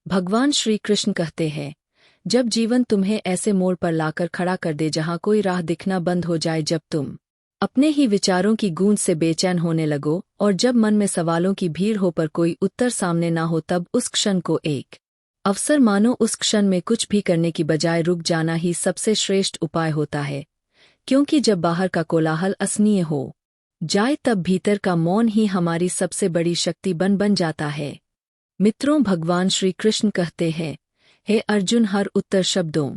भगवान श्री कृष्ण कहते हैं, जब जीवन तुम्हें ऐसे मोड़ पर लाकर खड़ा कर दे जहां कोई राह दिखना बंद हो जाए, जब तुम अपने ही विचारों की गूंज से बेचैन होने लगो और जब मन में सवालों की भीड़ हो पर कोई उत्तर सामने ना हो, तब उस क्षण को एक अवसर मानो। उस क्षण में कुछ भी करने की बजाय रुक जाना ही सबसे श्रेष्ठ उपाय होता है, क्योंकि जब बाहर का कोलाहल असहनीय हो जाए तब भीतर का मौन ही हमारी सबसे बड़ी शक्ति बन जाता है। मित्रों, भगवान श्री कृष्ण कहते हैं, हे अर्जुन, हर उत्तर शब्दों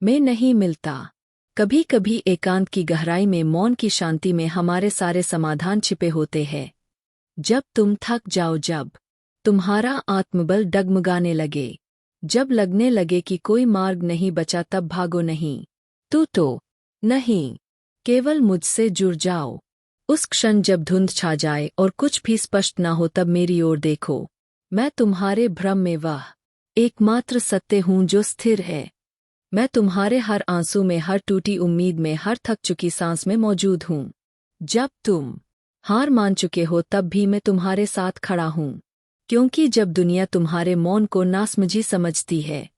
में नहीं मिलता। कभी कभी एकांत की गहराई में, मौन की शांति में हमारे सारे समाधान छिपे होते हैं। जब तुम थक जाओ, जब तुम्हारा आत्मबल डगमगाने लगे, जब लगने लगे कि कोई मार्ग नहीं बचा, तब भागो नहीं, तू तो नहीं, केवल मुझसे जुड़ जाओ। उस क्षण जब धुंध छा जाए और कुछ भी स्पष्ट ना हो, तब मेरी ओर देखो। मैं तुम्हारे भ्रम में वह एकमात्र सत्य हूँ जो स्थिर है। मैं तुम्हारे हर आंसू में, हर टूटी उम्मीद में, हर थक चुकी सांस में मौजूद हूँ। जब तुम हार मान चुके हो, तब भी मैं तुम्हारे साथ खड़ा हूँ, क्योंकि जब दुनिया तुम्हारे मौन को नासमझी समझती है,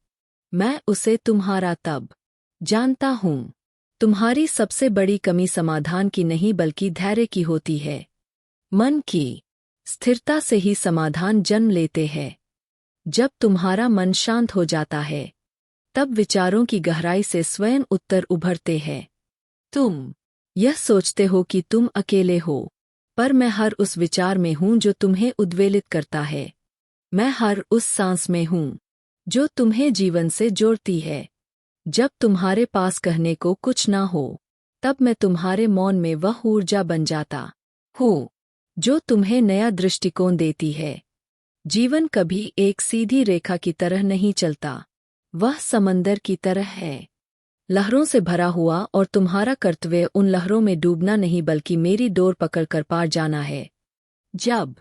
मैं उसे तुम्हारा तब जानता हूँ। तुम्हारी सबसे बड़ी कमी समाधान की नहीं बल्कि धैर्य की होती है। मन की स्थिरता से ही समाधान जन्म लेते हैं। जब तुम्हारा मन शांत हो जाता है, तब विचारों की गहराई से स्वयं उत्तर उभरते हैं। तुम यह सोचते हो कि तुम अकेले हो, पर मैं हर उस विचार में हूँ जो तुम्हें उद्वेलित करता है। मैं हर उस सांस में हूँ जो तुम्हें जीवन से जोड़ती है। जब तुम्हारे पास कहने को कुछ ना हो, तब मैं तुम्हारे मौन में वह ऊर्जा बन जाता हूँ जो तुम्हें नया दृष्टिकोण देती है। जीवन कभी एक सीधी रेखा की तरह नहीं चलता, वह समंदर की तरह है, लहरों से भरा हुआ, और तुम्हारा कर्तव्य उन लहरों में डूबना नहीं बल्कि मेरी डोर पकड़कर पार जाना है। जब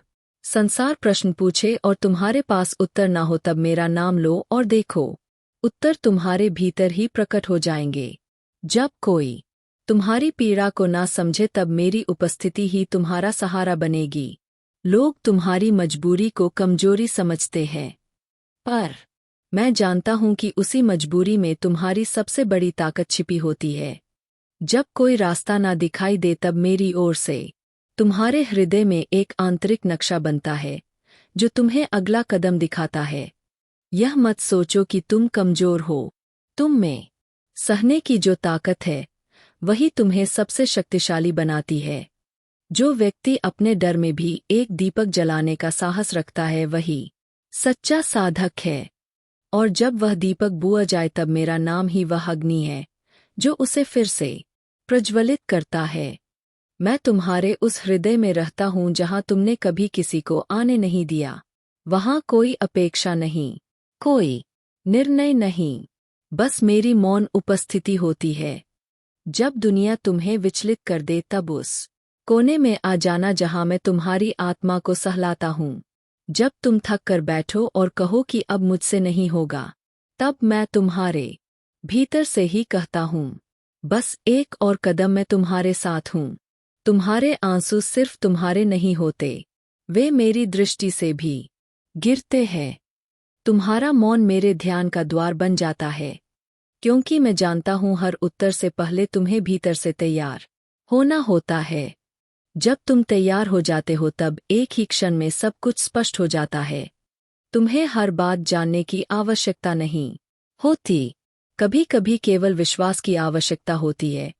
संसार प्रश्न पूछे और तुम्हारे पास उत्तर ना हो, तब मेरा नाम लो और देखो, उत्तर तुम्हारे भीतर ही प्रकट हो जाएंगे। जब कोई तुम्हारी पीड़ा को ना समझे, तब मेरी उपस्थिति ही तुम्हारा सहारा बनेगी। लोग तुम्हारी मजबूरी को कमजोरी समझते हैं, पर मैं जानता हूं कि उसी मजबूरी में तुम्हारी सबसे बड़ी ताकत छिपी होती है। जब कोई रास्ता ना दिखाई दे, तब मेरी ओर से तुम्हारे हृदय में एक आंतरिक नक्शा बनता है जो तुम्हें अगला कदम दिखाता है। यह मत सोचो कि तुम कमजोर हो। तुम में सहने की जो ताकत है, वही तुम्हें सबसे शक्तिशाली बनाती है। जो व्यक्ति अपने डर में भी एक दीपक जलाने का साहस रखता है, वही सच्चा साधक है। और जब वह दीपक बुझ जाए, तब मेरा नाम ही वह अग्नि है जो उसे फिर से प्रज्वलित करता है। मैं तुम्हारे उस हृदय में रहता हूँ जहाँ तुमने कभी किसी को आने नहीं दिया। वहाँ कोई अपेक्षा नहीं, कोई निर्णय नहीं, बस मेरी मौन उपस्थिति होती है। जब दुनिया तुम्हें विचलित कर दे, तब उस कोने में आ जाना जहाँ मैं तुम्हारी आत्मा को सहलाता हूँ। जब तुम थक कर बैठो और कहो कि अब मुझसे नहीं होगा, तब मैं तुम्हारे भीतर से ही कहता हूँ, बस एक और कदम, मैं तुम्हारे साथ हूँ। तुम्हारे आंसू सिर्फ तुम्हारे नहीं होते, वे मेरी दृष्टि से भी गिरते हैं। तुम्हारा मौन मेरे ध्यान का द्वार बन जाता है, क्योंकि मैं जानता हूँ हर उत्तर से पहले तुम्हें भीतर से तैयार होना होता है। जब तुम तैयार हो जाते हो, तब एक ही क्षण में सब कुछ स्पष्ट हो जाता है। तुम्हें हर बात जानने की आवश्यकता नहीं होती, कभी कभी केवल विश्वास की आवश्यकता होती है,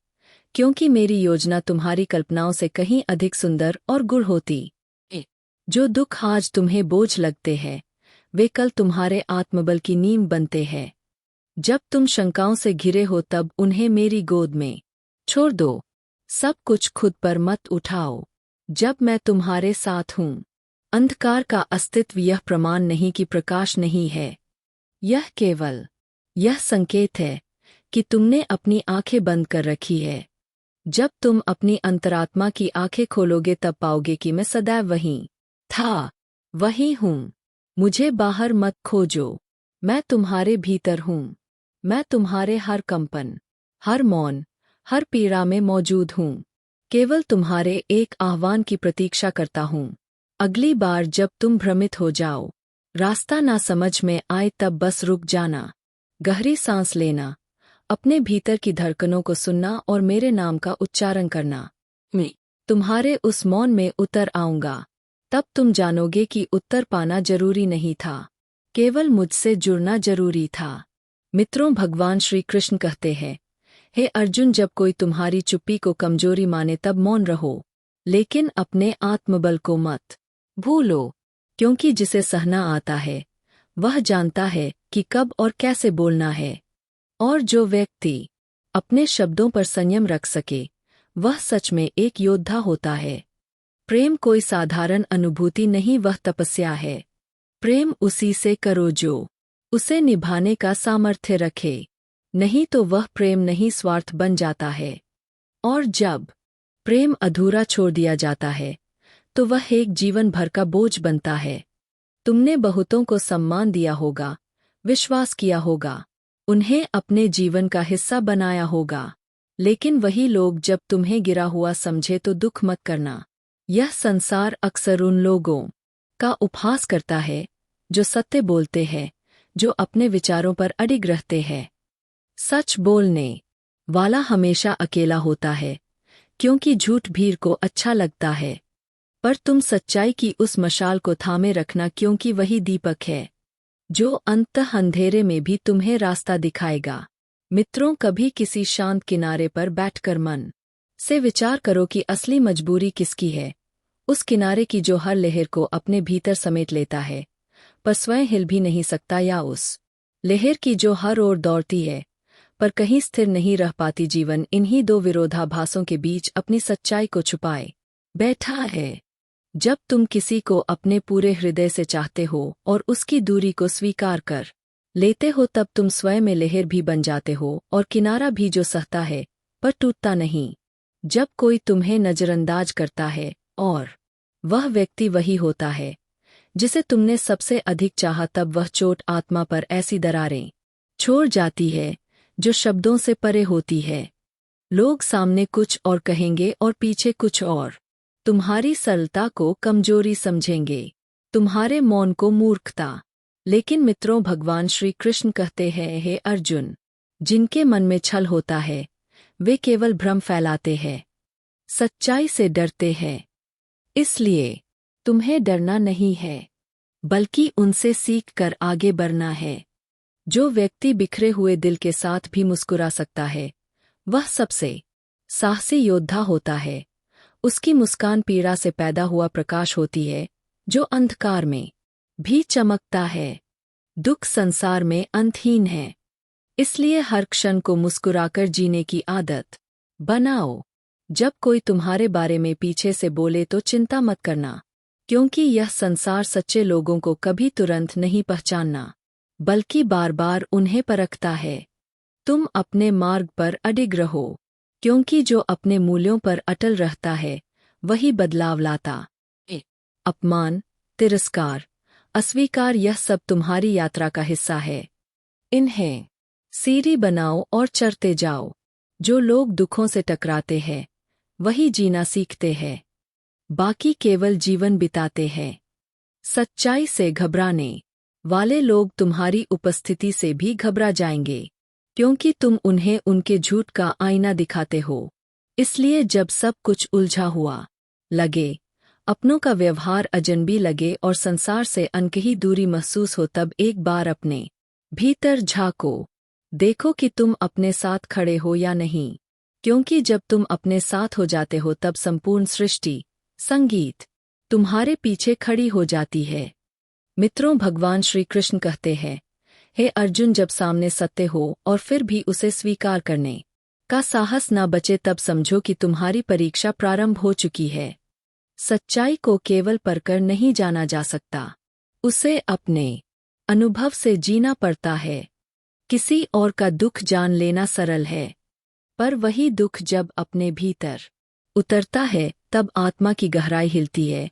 क्योंकि मेरी योजना तुम्हारी कल्पनाओं से कहीं अधिक सुंदर और गूढ़ होती है। जो दुख आज तुम्हें बोझ लगते हैं, वे कल तुम्हारे आत्मबल की नींव बनते हैं। जब तुम शंकाओं से घिरे हो, तब उन्हें मेरी गोद में छोड़ दो। सब कुछ खुद पर मत उठाओ। जब मैं तुम्हारे साथ हूँ, अंधकार का अस्तित्व यह प्रमाण नहीं कि प्रकाश नहीं है। यह केवल यह संकेत है कि तुमने अपनी आंखें बंद कर रखी है। जब तुम अपनी अंतरात्मा की आंखें खोलोगे, तब पाओगे कि मैं सदैव वहीं था, वही हूँ। मुझे बाहर मत खोजो, मैं तुम्हारे भीतर हूँ। मैं तुम्हारे हर कंपन, हर मौन, हर पीड़ा में मौजूद हूँ। केवल तुम्हारे एक आह्वान की प्रतीक्षा करता हूँ। अगली बार जब तुम भ्रमित हो जाओ, रास्ता ना समझ में आए तब बस रुक जाना, गहरी सांस लेना, अपने भीतर की धड़कनों को सुनना और मेरे नाम का उच्चारण करना। मैं तुम्हारे उस मौन में उतर आऊंगा। तब तुम जानोगे कि उत्तर पाना जरूरी नहीं था, केवल मुझसे जुड़ना जरूरी था। मित्रों, भगवान श्री कृष्ण कहते हैं, हे अर्जुन, जब कोई तुम्हारी चुप्पी को कमजोरी माने तब मौन रहो, लेकिन अपने आत्मबल को मत भूलो, क्योंकि जिसे सहना आता है वह जानता है कि कब और कैसे बोलना है। और जो व्यक्ति अपने शब्दों पर संयम रख सके वह सच में एक योद्धा होता है। प्रेम कोई साधारण अनुभूति नहीं, वह तपस्या है। प्रेम उसी से करो जो उसे निभाने का सामर्थ्य रखे, नहीं तो वह प्रेम नहीं, स्वार्थ बन जाता है। और जब प्रेम अधूरा छोड़ दिया जाता है तो वह एक जीवन भर का बोझ बनता है। तुमने बहुतों को सम्मान दिया होगा, विश्वास किया होगा, उन्हें अपने जीवन का हिस्सा बनाया होगा, लेकिन वही लोग जब तुम्हें गिरा हुआ समझे तो दुख मत करना। यह संसार अक्सर उन लोगों का उपहास करता है जो सत्य बोलते हैं, जो अपने विचारों पर अडिग रहते हैं। सच बोलने वाला हमेशा अकेला होता है, क्योंकि झूठ भीड़ को अच्छा लगता है। पर तुम सच्चाई की उस मशाल को थामे रखना, क्योंकि वही दीपक है जो अंततः अंधेरे में भी तुम्हें रास्ता दिखाएगा। मित्रों, कभी किसी शांत किनारे पर बैठकर मन से विचार करो कि असली मजबूरी किसकी है। उस किनारे की जो हर लहर को अपने भीतर समेट लेता है पर स्वयं हिल भी नहीं सकता, या उस लहर की जो हर ओर दौड़ती है पर कहीं स्थिर नहीं रह पाती। जीवन इन्हीं दो विरोधाभासों के बीच अपनी सच्चाई को छुपाए बैठा है। जब तुम किसी को अपने पूरे हृदय से चाहते हो और उसकी दूरी को स्वीकार कर लेते हो, तब तुम स्वयं में लहर भी बन जाते हो और किनारा भी जो सहता है पर टूटता नहीं। जब कोई तुम्हें नजरअंदाज करता है और वह व्यक्ति वही होता है जिसे तुमने सबसे अधिक चाहा, तब वह चोट आत्मा पर ऐसी दरारें छोड़ जाती है जो शब्दों से परे होती है। लोग सामने कुछ और कहेंगे और पीछे कुछ और, तुम्हारी सरलता को कमजोरी समझेंगे, तुम्हारे मौन को मूर्खता। लेकिन मित्रों, भगवान श्री कृष्ण कहते हैं, हे अर्जुन, जिनके मन में छल होता है वे केवल भ्रम फैलाते हैं, सच्चाई से डरते हैं। इसलिए तुम्हें डरना नहीं है, बल्कि उनसे सीख कर आगे बढ़ना है। जो व्यक्ति बिखरे हुए दिल के साथ भी मुस्कुरा सकता है वह सबसे साहसी योद्धा होता है। उसकी मुस्कान पीड़ा से पैदा हुआ प्रकाश होती है जो अंधकार में भी चमकता है। दुख संसार में अंतहीन है, इसलिए हर क्षण को मुस्कुराकर जीने की आदत बनाओ। जब कोई तुम्हारे बारे में पीछे से बोले तो चिंता मत करना, क्योंकि यह संसार सच्चे लोगों को कभी तुरंत नहीं पहचानना, बल्कि बार बार उन्हें परखता है। तुम अपने मार्ग पर अडिग रहो, क्योंकि जो अपने मूल्यों पर अटल रहता है वही बदलाव लाता है। अपमान, तिरस्कार, अस्वीकार, यह सब तुम्हारी यात्रा का हिस्सा है। इन्हें सीढ़ी बनाओ और चढ़ते जाओ। जो लोग दुखों से टकराते हैं वही जीना सीखते हैं, बाकी केवल जीवन बिताते हैं। सच्चाई से घबराने वाले लोग तुम्हारी उपस्थिति से भी घबरा जाएंगे, क्योंकि तुम उन्हें उनके झूठ का आईना दिखाते हो। इसलिए जब सब कुछ उलझा हुआ लगे, अपनों का व्यवहार अजनबी लगे और संसार से अनकही दूरी महसूस हो, तब एक बार अपने भीतर झांको, देखो कि तुम अपने साथ खड़े हो या नहीं, क्योंकि जब तुम अपने साथ हो जाते हो तब संपूर्ण सृष्टि, संगीत तुम्हारे पीछे खड़ी हो जाती है। मित्रों, भगवान श्री कृष्ण कहते हैं, हे अर्जुन, जब सामने सत्य हो और फिर भी उसे स्वीकार करने का साहस ना बचे, तब समझो कि तुम्हारी परीक्षा प्रारंभ हो चुकी है। सच्चाई को केवल परकर नहीं जाना जा सकता, उसे अपने अनुभव से जीना पड़ता है। किसी और का दुख जान लेना सरल है, पर वही दुख जब अपने भीतर उतरता है तब आत्मा की गहराई हिलती है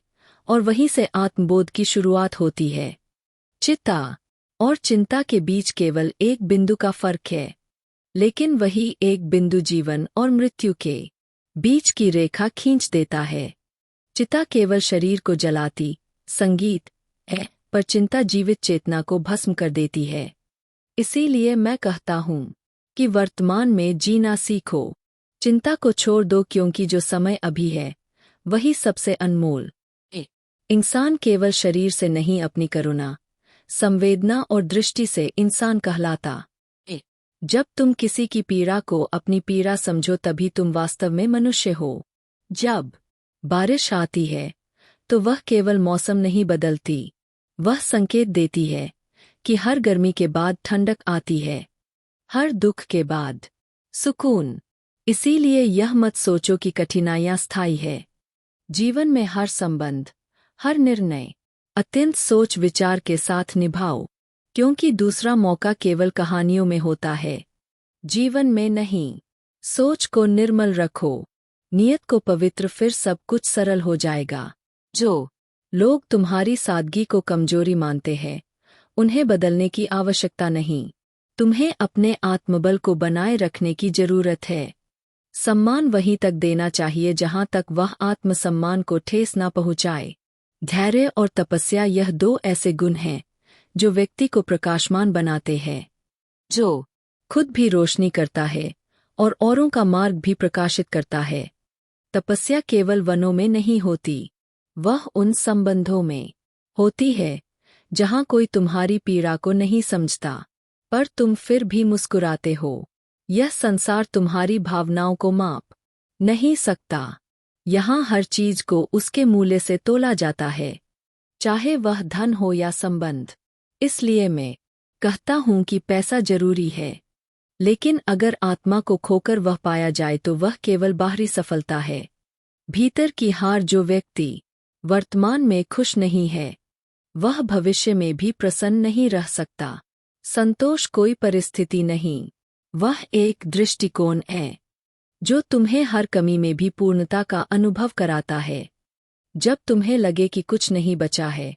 और वहीं से आत्मबोध की शुरुआत होती है। चिता और चिंता के बीच केवल एक बिंदु का फर्क है, लेकिन वही एक बिंदु जीवन और मृत्यु के बीच की रेखा खींच देता है। चिता केवल शरीर को जलाती संगीत है, पर चिंता जीवित चेतना को भस्म कर देती है। इसीलिए मैं कहता हूँ कि वर्तमान में जीना सीखो। चिंता को छोड़ दो, क्योंकि जो समय अभी है वही सबसे अनमोल है। इंसान केवल शरीर से नहीं, अपनी करुणा, संवेदना और दृष्टि से इंसान कहलाता है। जब तुम किसी की पीड़ा को अपनी पीड़ा समझो, तभी तुम वास्तव में मनुष्य हो। जब बारिश आती है तो वह केवल मौसम नहीं बदलती, वह संकेत देती है कि हर गर्मी के बाद ठंडक आती है, हर दुख के बाद सुकून। इसीलिए यह मत सोचो कि कठिनाइयां स्थायी है। जीवन में हर संबंध, हर निर्णय अत्यंत सोच विचार के साथ निभाओ, क्योंकि दूसरा मौका केवल कहानियों में होता है, जीवन में नहीं। सोच को निर्मल रखो, नियत को पवित्र, फिर सब कुछ सरल हो जाएगा। जो लोग तुम्हारी सादगी को कमजोरी मानते हैं, उन्हें बदलने की आवश्यकता नहीं। तुम्हें अपने आत्मबल को बनाए रखने की जरूरत है। सम्मान वहीं तक देना चाहिए जहां तक वह आत्मसम्मान को ठेस न पहुंचाए। धैर्य और तपस्या, यह दो ऐसे गुण हैं जो व्यक्ति को प्रकाशमान बनाते हैं। जो खुद भी रोशनी करता है और औरों का मार्ग भी प्रकाशित करता है। तपस्या केवल वनों में नहीं होती, वह उन संबंधों में होती है जहां कोई तुम्हारी पीड़ा को नहीं समझता, पर तुम फिर भी मुस्कुराते हो। यह संसार तुम्हारी भावनाओं को माप नहीं सकता। यहाँ हर चीज को उसके मूल्य से तोला जाता है, चाहे वह धन हो या संबंध। इसलिए मैं कहता हूँ कि पैसा जरूरी है, लेकिन अगर आत्मा को खोकर वह पाया जाए तो वह केवल बाहरी सफलता है। भीतर की हार, जो व्यक्ति वर्तमान में खुश नहीं है, वह भविष्य में भी प्रसन्न नहीं रह सकता। संतोष कोई परिस्थिति नहीं, वह एक दृष्टिकोण है जो तुम्हें हर कमी में भी पूर्णता का अनुभव कराता है। जब तुम्हें लगे कि कुछ नहीं बचा है,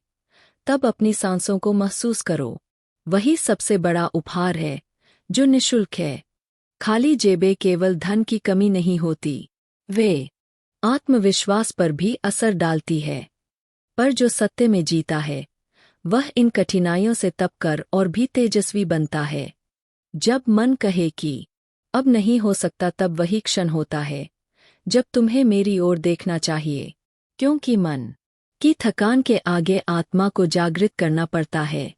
तब अपनी सांसों को महसूस करो। वही सबसे बड़ा उपहार है जो निःशुल्क है। खाली जेबें केवल धन की कमी नहीं होती, वे आत्मविश्वास पर भी असर डालती है। पर जो सत्य में जीता है, वह इन कठिनाइयों से तपकर और भी तेजस्वी बनता है। जब मन कहे कि अब नहीं हो सकता, तब वही क्षण होता है जब तुम्हें मेरी ओर देखना चाहिए, क्योंकि मन की थकान के आगे आत्मा को जागृत करना पड़ता है।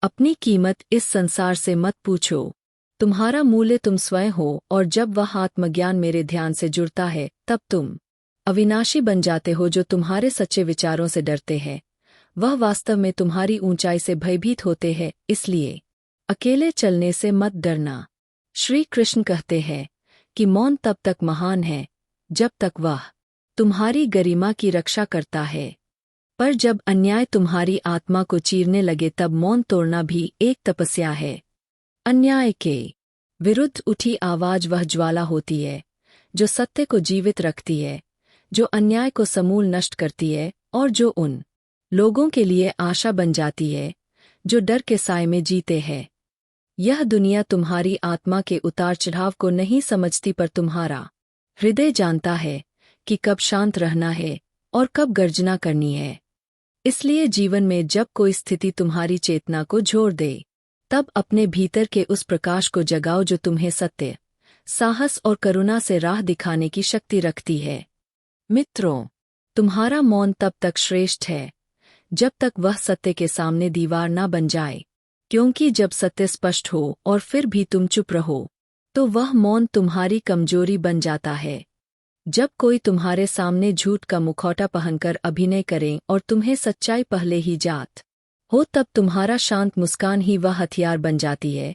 अपनी कीमत इस संसार से मत पूछो, तुम्हारा मूल्य तुम स्वयं हो, और जब वह आत्मज्ञान मेरे ध्यान से जुड़ता है, तब तुम अविनाशी बन जाते हो। जो तुम्हारे सच्चे विचारों से डरते हैं, वह वास्तव में तुम्हारी ऊंचाई से भयभीत होते हैं। इसलिए अकेले चलने से मत डरना। श्री कृष्ण कहते हैं कि मौन तब तक महान है जब तक वह तुम्हारी गरिमा की रक्षा करता है, पर जब अन्याय तुम्हारी आत्मा को चीरने लगे, तब मौन तोड़ना भी एक तपस्या है। अन्याय के विरुद्ध उठी आवाज वह ज्वाला होती है जो सत्य को जीवित रखती है, जो अन्याय को समूल नष्ट करती है, और जो उन लोगों के लिए आशा बन जाती है जो डर के साए में जीते हैं। यह दुनिया तुम्हारी आत्मा के उतार चढ़ाव को नहीं समझती, पर तुम्हारा हृदय जानता है कि कब शांत रहना है और कब गर्जना करनी है। इसलिए जीवन में जब कोई स्थिति तुम्हारी चेतना को झोर दे, तब अपने भीतर के उस प्रकाश को जगाओ जो तुम्हें सत्य, साहस और करुणा से राह दिखाने की शक्ति रखती है। मित्रों, तुम्हारा मौन तब तक श्रेष्ठ है जब तक वह सत्य के सामने दीवार ना बन जाए, क्योंकि जब सत्य स्पष्ट हो और फिर भी तुम चुप रहो, तो वह मौन तुम्हारी कमजोरी बन जाता है। जब कोई तुम्हारे सामने झूठ का मुखौटा पहनकर अभिनय करे और तुम्हें सच्चाई पहले ही जात हो, तब तुम्हारा शांत मुस्कान ही वह हथियार बन जाती है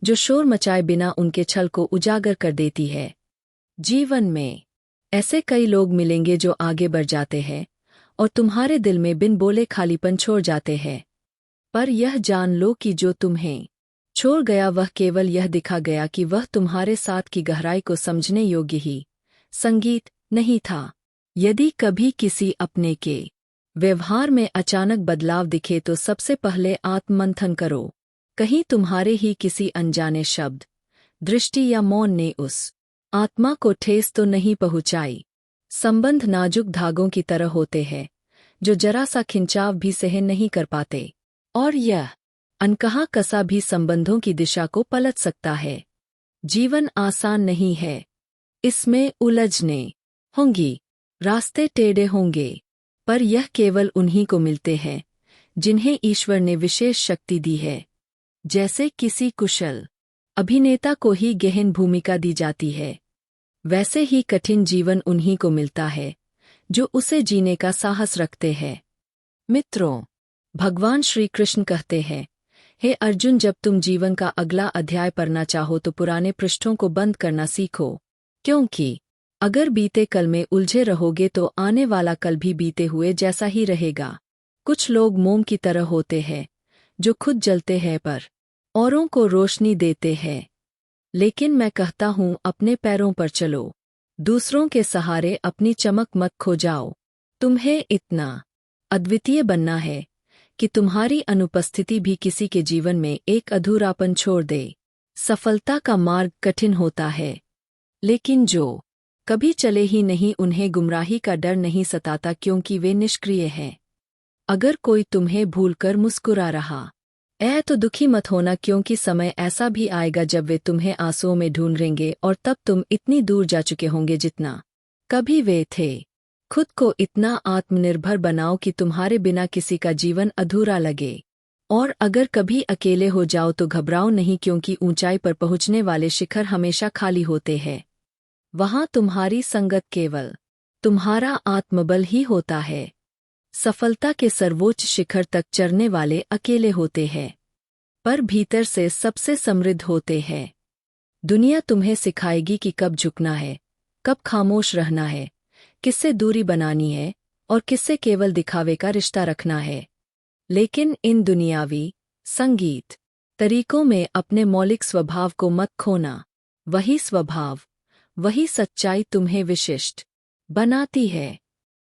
जो शोर मचाए बिना उनके छल को उजागर कर देती है। जीवन में ऐसे कई लोग मिलेंगे जो आगे बढ़ जाते हैं और तुम्हारे दिल में बिन बोले खालीपन छोड़ जाते हैं, पर यह जान लो कि जो तुम्हें छोड़ गया वह केवल यह दिखा गया कि वह तुम्हारे साथ की गहराई को समझने योग्य ही संगीत नहीं था। यदि कभी किसी अपने के व्यवहार में अचानक बदलाव दिखे, तो सबसे पहले आत्ममंथन करो। कहीं तुम्हारे ही किसी अनजाने शब्द, दृष्टि या मौन ने उस आत्मा को ठेस तो नहीं पहुंचाई। संबंध नाजुक धागों की तरह होते हैं जो जरा सा खिंचाव भी सहन नहीं कर पाते। और यह अनकहा कसा भी संबंधों की दिशा को पलट सकता है। जीवन आसान नहीं है, इसमें उलझने होंगी, रास्ते टेढ़े होंगे, पर यह केवल उन्हीं को मिलते हैं जिन्हें ईश्वर ने विशेष शक्ति दी है। जैसे किसी कुशल अभिनेता को ही गहन भूमिका दी जाती है, वैसे ही कठिन जीवन उन्हीं को मिलता है जो उसे जीने का साहस रखते हैं। मित्रों, भगवान श्री कृष्ण कहते हैं, हे अर्जुन, जब तुम जीवन का अगला अध्याय पढ़ना चाहो तो पुराने पृष्ठों को बंद करना सीखो, क्योंकि अगर बीते कल में उलझे रहोगे तो आने वाला कल भी बीते हुए जैसा ही रहेगा। कुछ लोग मोम की तरह होते हैं जो खुद जलते हैं पर औरों को रोशनी देते हैं, लेकिन मैं कहता हूँ अपने पैरों पर चलो, दूसरों के सहारे अपनी चमक मत खो जाओ। तुम्हें इतना अद्वितीय बनना है कि तुम्हारी अनुपस्थिति भी किसी के जीवन में एक अधूरापन छोड़ दे। सफलता का मार्ग कठिन होता है, लेकिन जो कभी चले ही नहीं उन्हें गुमराही का डर नहीं सताता, क्योंकि वे निष्क्रिय हैं। अगर कोई तुम्हें भूलकर मुस्कुरा रहा तो दुखी मत होना, क्योंकि समय ऐसा भी आएगा जब वे तुम्हें आंसुओं में ढूंढेंगे और तब तुम इतनी दूर जा चुके होंगे जितना कभी वे थे। खुद को इतना आत्मनिर्भर बनाओ कि तुम्हारे बिना किसी का जीवन अधूरा लगे। और अगर कभी अकेले हो जाओ तो घबराओ नहीं, क्योंकि ऊंचाई पर पहुंचने वाले शिखर हमेशा खाली होते हैं। वहां तुम्हारी संगत केवल तुम्हारा आत्मबल ही होता है। सफलता के सर्वोच्च शिखर तक चढ़ने वाले अकेले होते हैं, पर भीतर से सबसे समृद्ध होते हैं। दुनिया तुम्हें सिखाएगी कि कब झुकना है, कब खामोश रहना है, किससे दूरी बनानी है और किससे केवल दिखावे का रिश्ता रखना है। लेकिन इन दुनियावी संगीत तरीकों में अपने मौलिक स्वभाव को मत खोना। वही स्वभाव, वही सच्चाई तुम्हें विशिष्ट बनाती है।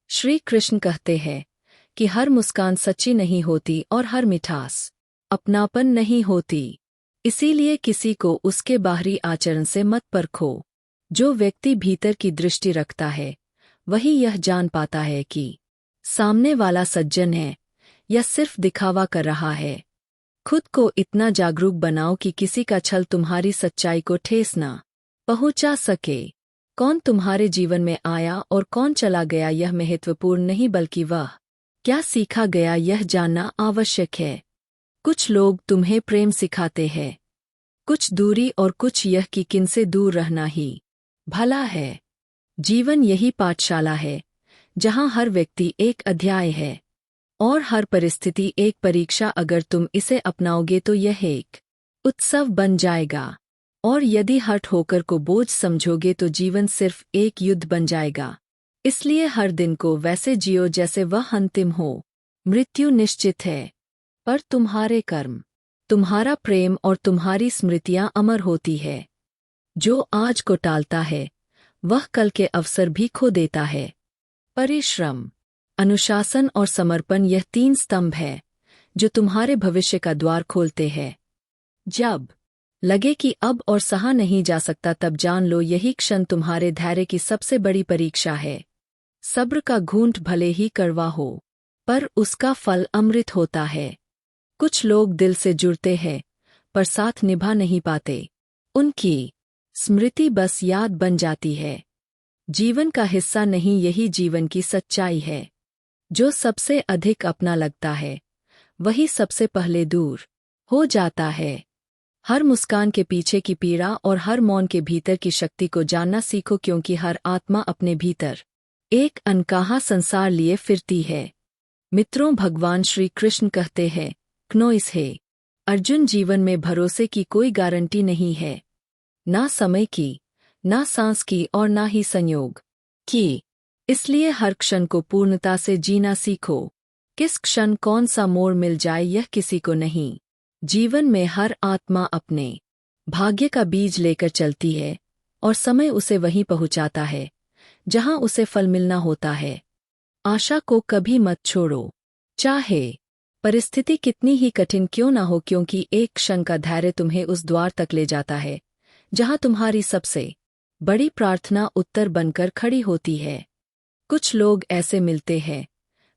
श्री कृष्ण कहते हैं कि हर मुस्कान सच्ची नहीं होती और हर मिठास अपनापन नहीं होती। इसीलिए किसी को उसके बाहरी आचरण से मत परखो। जो व्यक्ति भीतर की दृष्टि रखता है वही यह जान पाता है कि सामने वाला सज्जन है या सिर्फ दिखावा कर रहा है। खुद को इतना जागरूक बनाओ कि किसी का छल तुम्हारी सच्चाई को ठेस ना पहुंचा सके। कौन तुम्हारे जीवन में आया और कौन चला गया यह महत्वपूर्ण नहीं, बल्कि वह क्या सीखा गया यह जानना आवश्यक है। कुछ लोग तुम्हें प्रेम सिखाते हैं, कुछ दूरी और कुछ यह कि किनसे दूर रहना ही भला है। जीवन यही पाठशाला है जहां हर व्यक्ति एक अध्याय है और हर परिस्थिति एक परीक्षा। अगर तुम इसे अपनाओगे तो यह एक उत्सव बन जाएगा, और यदि हठ होकर को बोझ समझोगे तो जीवन सिर्फ एक युद्ध बन जाएगा। इसलिए हर दिन को वैसे जियो जैसे वह अंतिम हो। मृत्यु निश्चित है, पर तुम्हारे कर्म, तुम्हारा प्रेम और तुम्हारी स्मृतियां अमर होती है। जो आज को टालता है वह कल के अवसर भी खो देता है। परिश्रम, अनुशासन और समर्पण यह 3 स्तंभ है जो तुम्हारे भविष्य का द्वार खोलते हैं। जब लगे कि अब और सहा नहीं जा सकता तब जान लो यही क्षण तुम्हारे धैर्य की सबसे बड़ी परीक्षा है। सब्र का घूंट भले ही कड़वा हो, पर उसका फल अमृत होता है। कुछ लोग दिल से जुड़ते हैं पर साथ निभा नहीं पाते, उनकी स्मृति बस याद बन जाती है, जीवन का हिस्सा नहीं। यही जीवन की सच्चाई है। जो सबसे अधिक अपना लगता है वही सबसे पहले दूर हो जाता है। हर मुस्कान के पीछे की पीड़ा और हर मौन के भीतर की शक्ति को जानना सीखो, क्योंकि हर आत्मा अपने भीतर एक अनकहा संसार लिए फिरती है। मित्रों, भगवान श्री कृष्ण कहते हैं, क्नोइस है अर्जुन, जीवन में भरोसे की कोई गारंटी नहीं है, ना समय की, ना सांस की और ना ही संयोग की। इसलिए हर क्षण को पूर्णता से जीना सीखो। किस क्षण कौन सा मोड़ मिल जाए यह किसी को नहीं। जीवन में हर आत्मा अपने भाग्य का बीज लेकर चलती है और समय उसे वहीं पहुंचाता है जहां उसे फल मिलना होता है। आशा को कभी मत छोड़ो, चाहे परिस्थिति कितनी ही कठिन क्यों ना हो, क्योंकि एक क्षण का धैर्य तुम्हें उस द्वार तक ले जाता है जहां तुम्हारी सबसे बड़ी प्रार्थना उत्तर बनकर खड़ी होती है। कुछ लोग ऐसे मिलते हैं,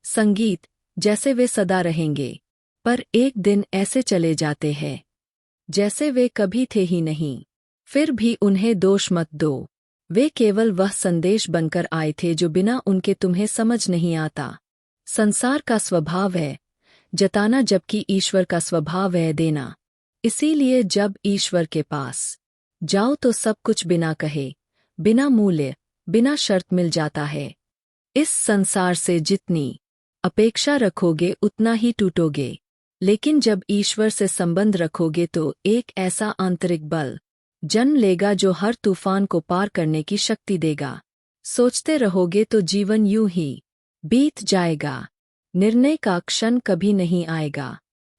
संगीत जैसे वे सदा रहेंगे, पर एक दिन ऐसे चले जाते हैं जैसे वे कभी थे ही नहीं। फिर भी उन्हें दोष मत दो, वे केवल वह संदेश बनकर आए थे जो बिना उनके तुम्हें समझ नहीं आता। संसार का स्वभाव है जताना, जबकि ईश्वर का स्वभाव है देना। इसीलिए जब ईश्वर के पास जाओ तो सब कुछ बिना कहे, बिना मूल्य, बिना शर्त मिल जाता है। इस संसार से जितनी अपेक्षा रखोगे उतना ही टूटोगे, लेकिन जब ईश्वर से संबंध रखोगे तो एक ऐसा आंतरिक बल जन्म लेगा जो हर तूफान को पार करने की शक्ति देगा। सोचते रहोगे तो जीवन यूं ही बीत जाएगा, निर्णय का क्षण कभी नहीं आएगा।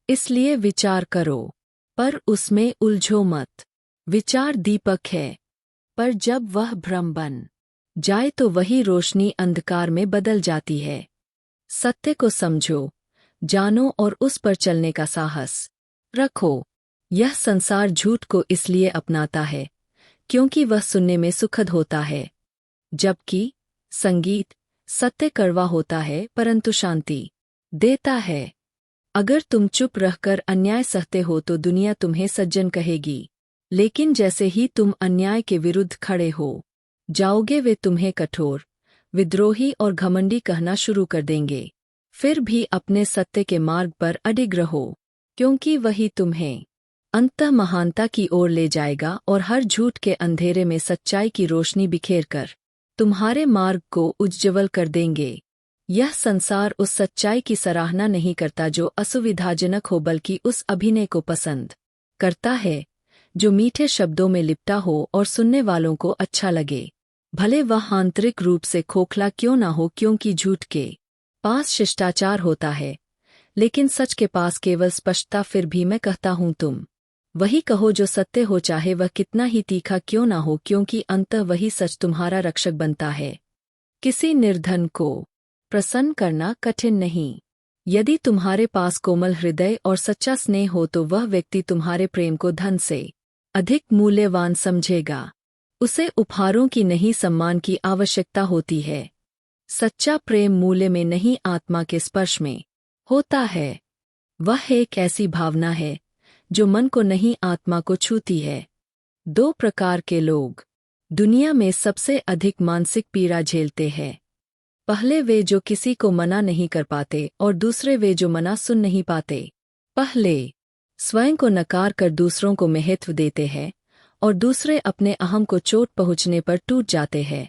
इसलिए विचार करो, पर उसमें उलझो मत। विचार दीपक है, पर जब वह भ्रम बन जाए तो वही रोशनी अंधकार में बदल जाती है। सत्य को समझो, जानो और उस पर चलने का साहस रखो। यह संसार झूठ को इसलिए अपनाता है क्योंकि वह सुनने में सुखद होता है, जबकि संगीत सत्य कड़वा होता है परंतु शांति देता है। अगर तुम चुप रहकर अन्याय सहते हो तो दुनिया तुम्हें सज्जन कहेगी, लेकिन जैसे ही तुम अन्याय के विरुद्ध खड़े हो जाओगे वे तुम्हें कठोर, विद्रोही और घमंडी कहना शुरू कर देंगे। फिर भी अपने सत्य के मार्ग पर अडिग रहो, क्योंकि वही तुम्हें अंततः महानता की ओर ले जाएगा और हर झूठ के अंधेरे में सच्चाई की रोशनी बिखेरकर तुम्हारे मार्ग को उज्ज्वल कर देंगे। यह संसार उस सच्चाई की सराहना नहीं करता जो असुविधाजनक हो, बल्कि उस अभिनय को पसंद करता है जो मीठे शब्दों में लिपटा हो और सुनने वालों को अच्छा लगे, भले वह आंतरिक रूप से खोखला क्यों ना हो। क्योंकि झूठ के पास शिष्टाचार होता है, लेकिन सच के पास केवल स्पष्टता। फिर भी मैं कहता हूं तुम वही कहो जो सत्य हो, चाहे वह कितना ही तीखा क्यों ना हो, क्योंकि अंततः वही सच तुम्हारा रक्षक बनता है। किसी निर्धन को प्रसन्न करना कठिन नहीं। यदि तुम्हारे पास कोमल हृदय और सच्चा स्नेह हो तो वह व्यक्ति तुम्हारे प्रेम को धन से अधिक मूल्यवान समझेगा। उसे उपहारों की नहीं, सम्मान की आवश्यकता होती है। सच्चा प्रेम मूल्य में नहीं, आत्मा के स्पर्श में होता है। वह एक ऐसी भावना है जो मन को नहीं, आत्मा को छूती है। दो प्रकार के लोग दुनिया में सबसे अधिक मानसिक पीड़ा झेलते हैं। पहले वे जो किसी को मना नहीं कर पाते और दूसरे वे जो मना सुन नहीं पाते। पहले स्वयं को नकार कर दूसरों को महत्व देते हैं और दूसरे अपने अहम को चोट पहुंचने पर टूट जाते हैं।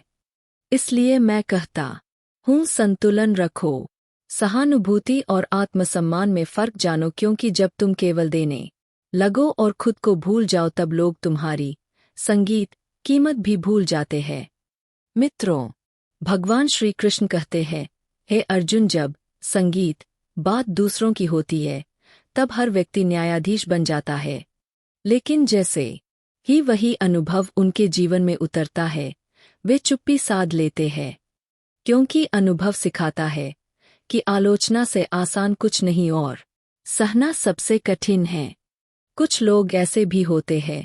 इसलिए मैं कहता हूँ संतुलन रखो, सहानुभूति और आत्मसम्मान में फर्क जानो, क्योंकि जब तुम केवल देने लगो और खुद को भूल जाओ तब लोग तुम्हारी संगीत कीमत भी भूल जाते हैं। मित्रों, भगवान श्री कृष्ण कहते हैं, हे अर्जुन, जब संगीत बात दूसरों की होती है तब हर व्यक्ति न्यायाधीश बन जाता है, लेकिन जैसे ही वही अनुभव उनके जीवन में उतरता है वे चुप्पी साध लेते हैं, क्योंकि अनुभव सिखाता है कि आलोचना से आसान कुछ नहीं और सहना सबसे कठिन है। कुछ लोग ऐसे भी होते हैं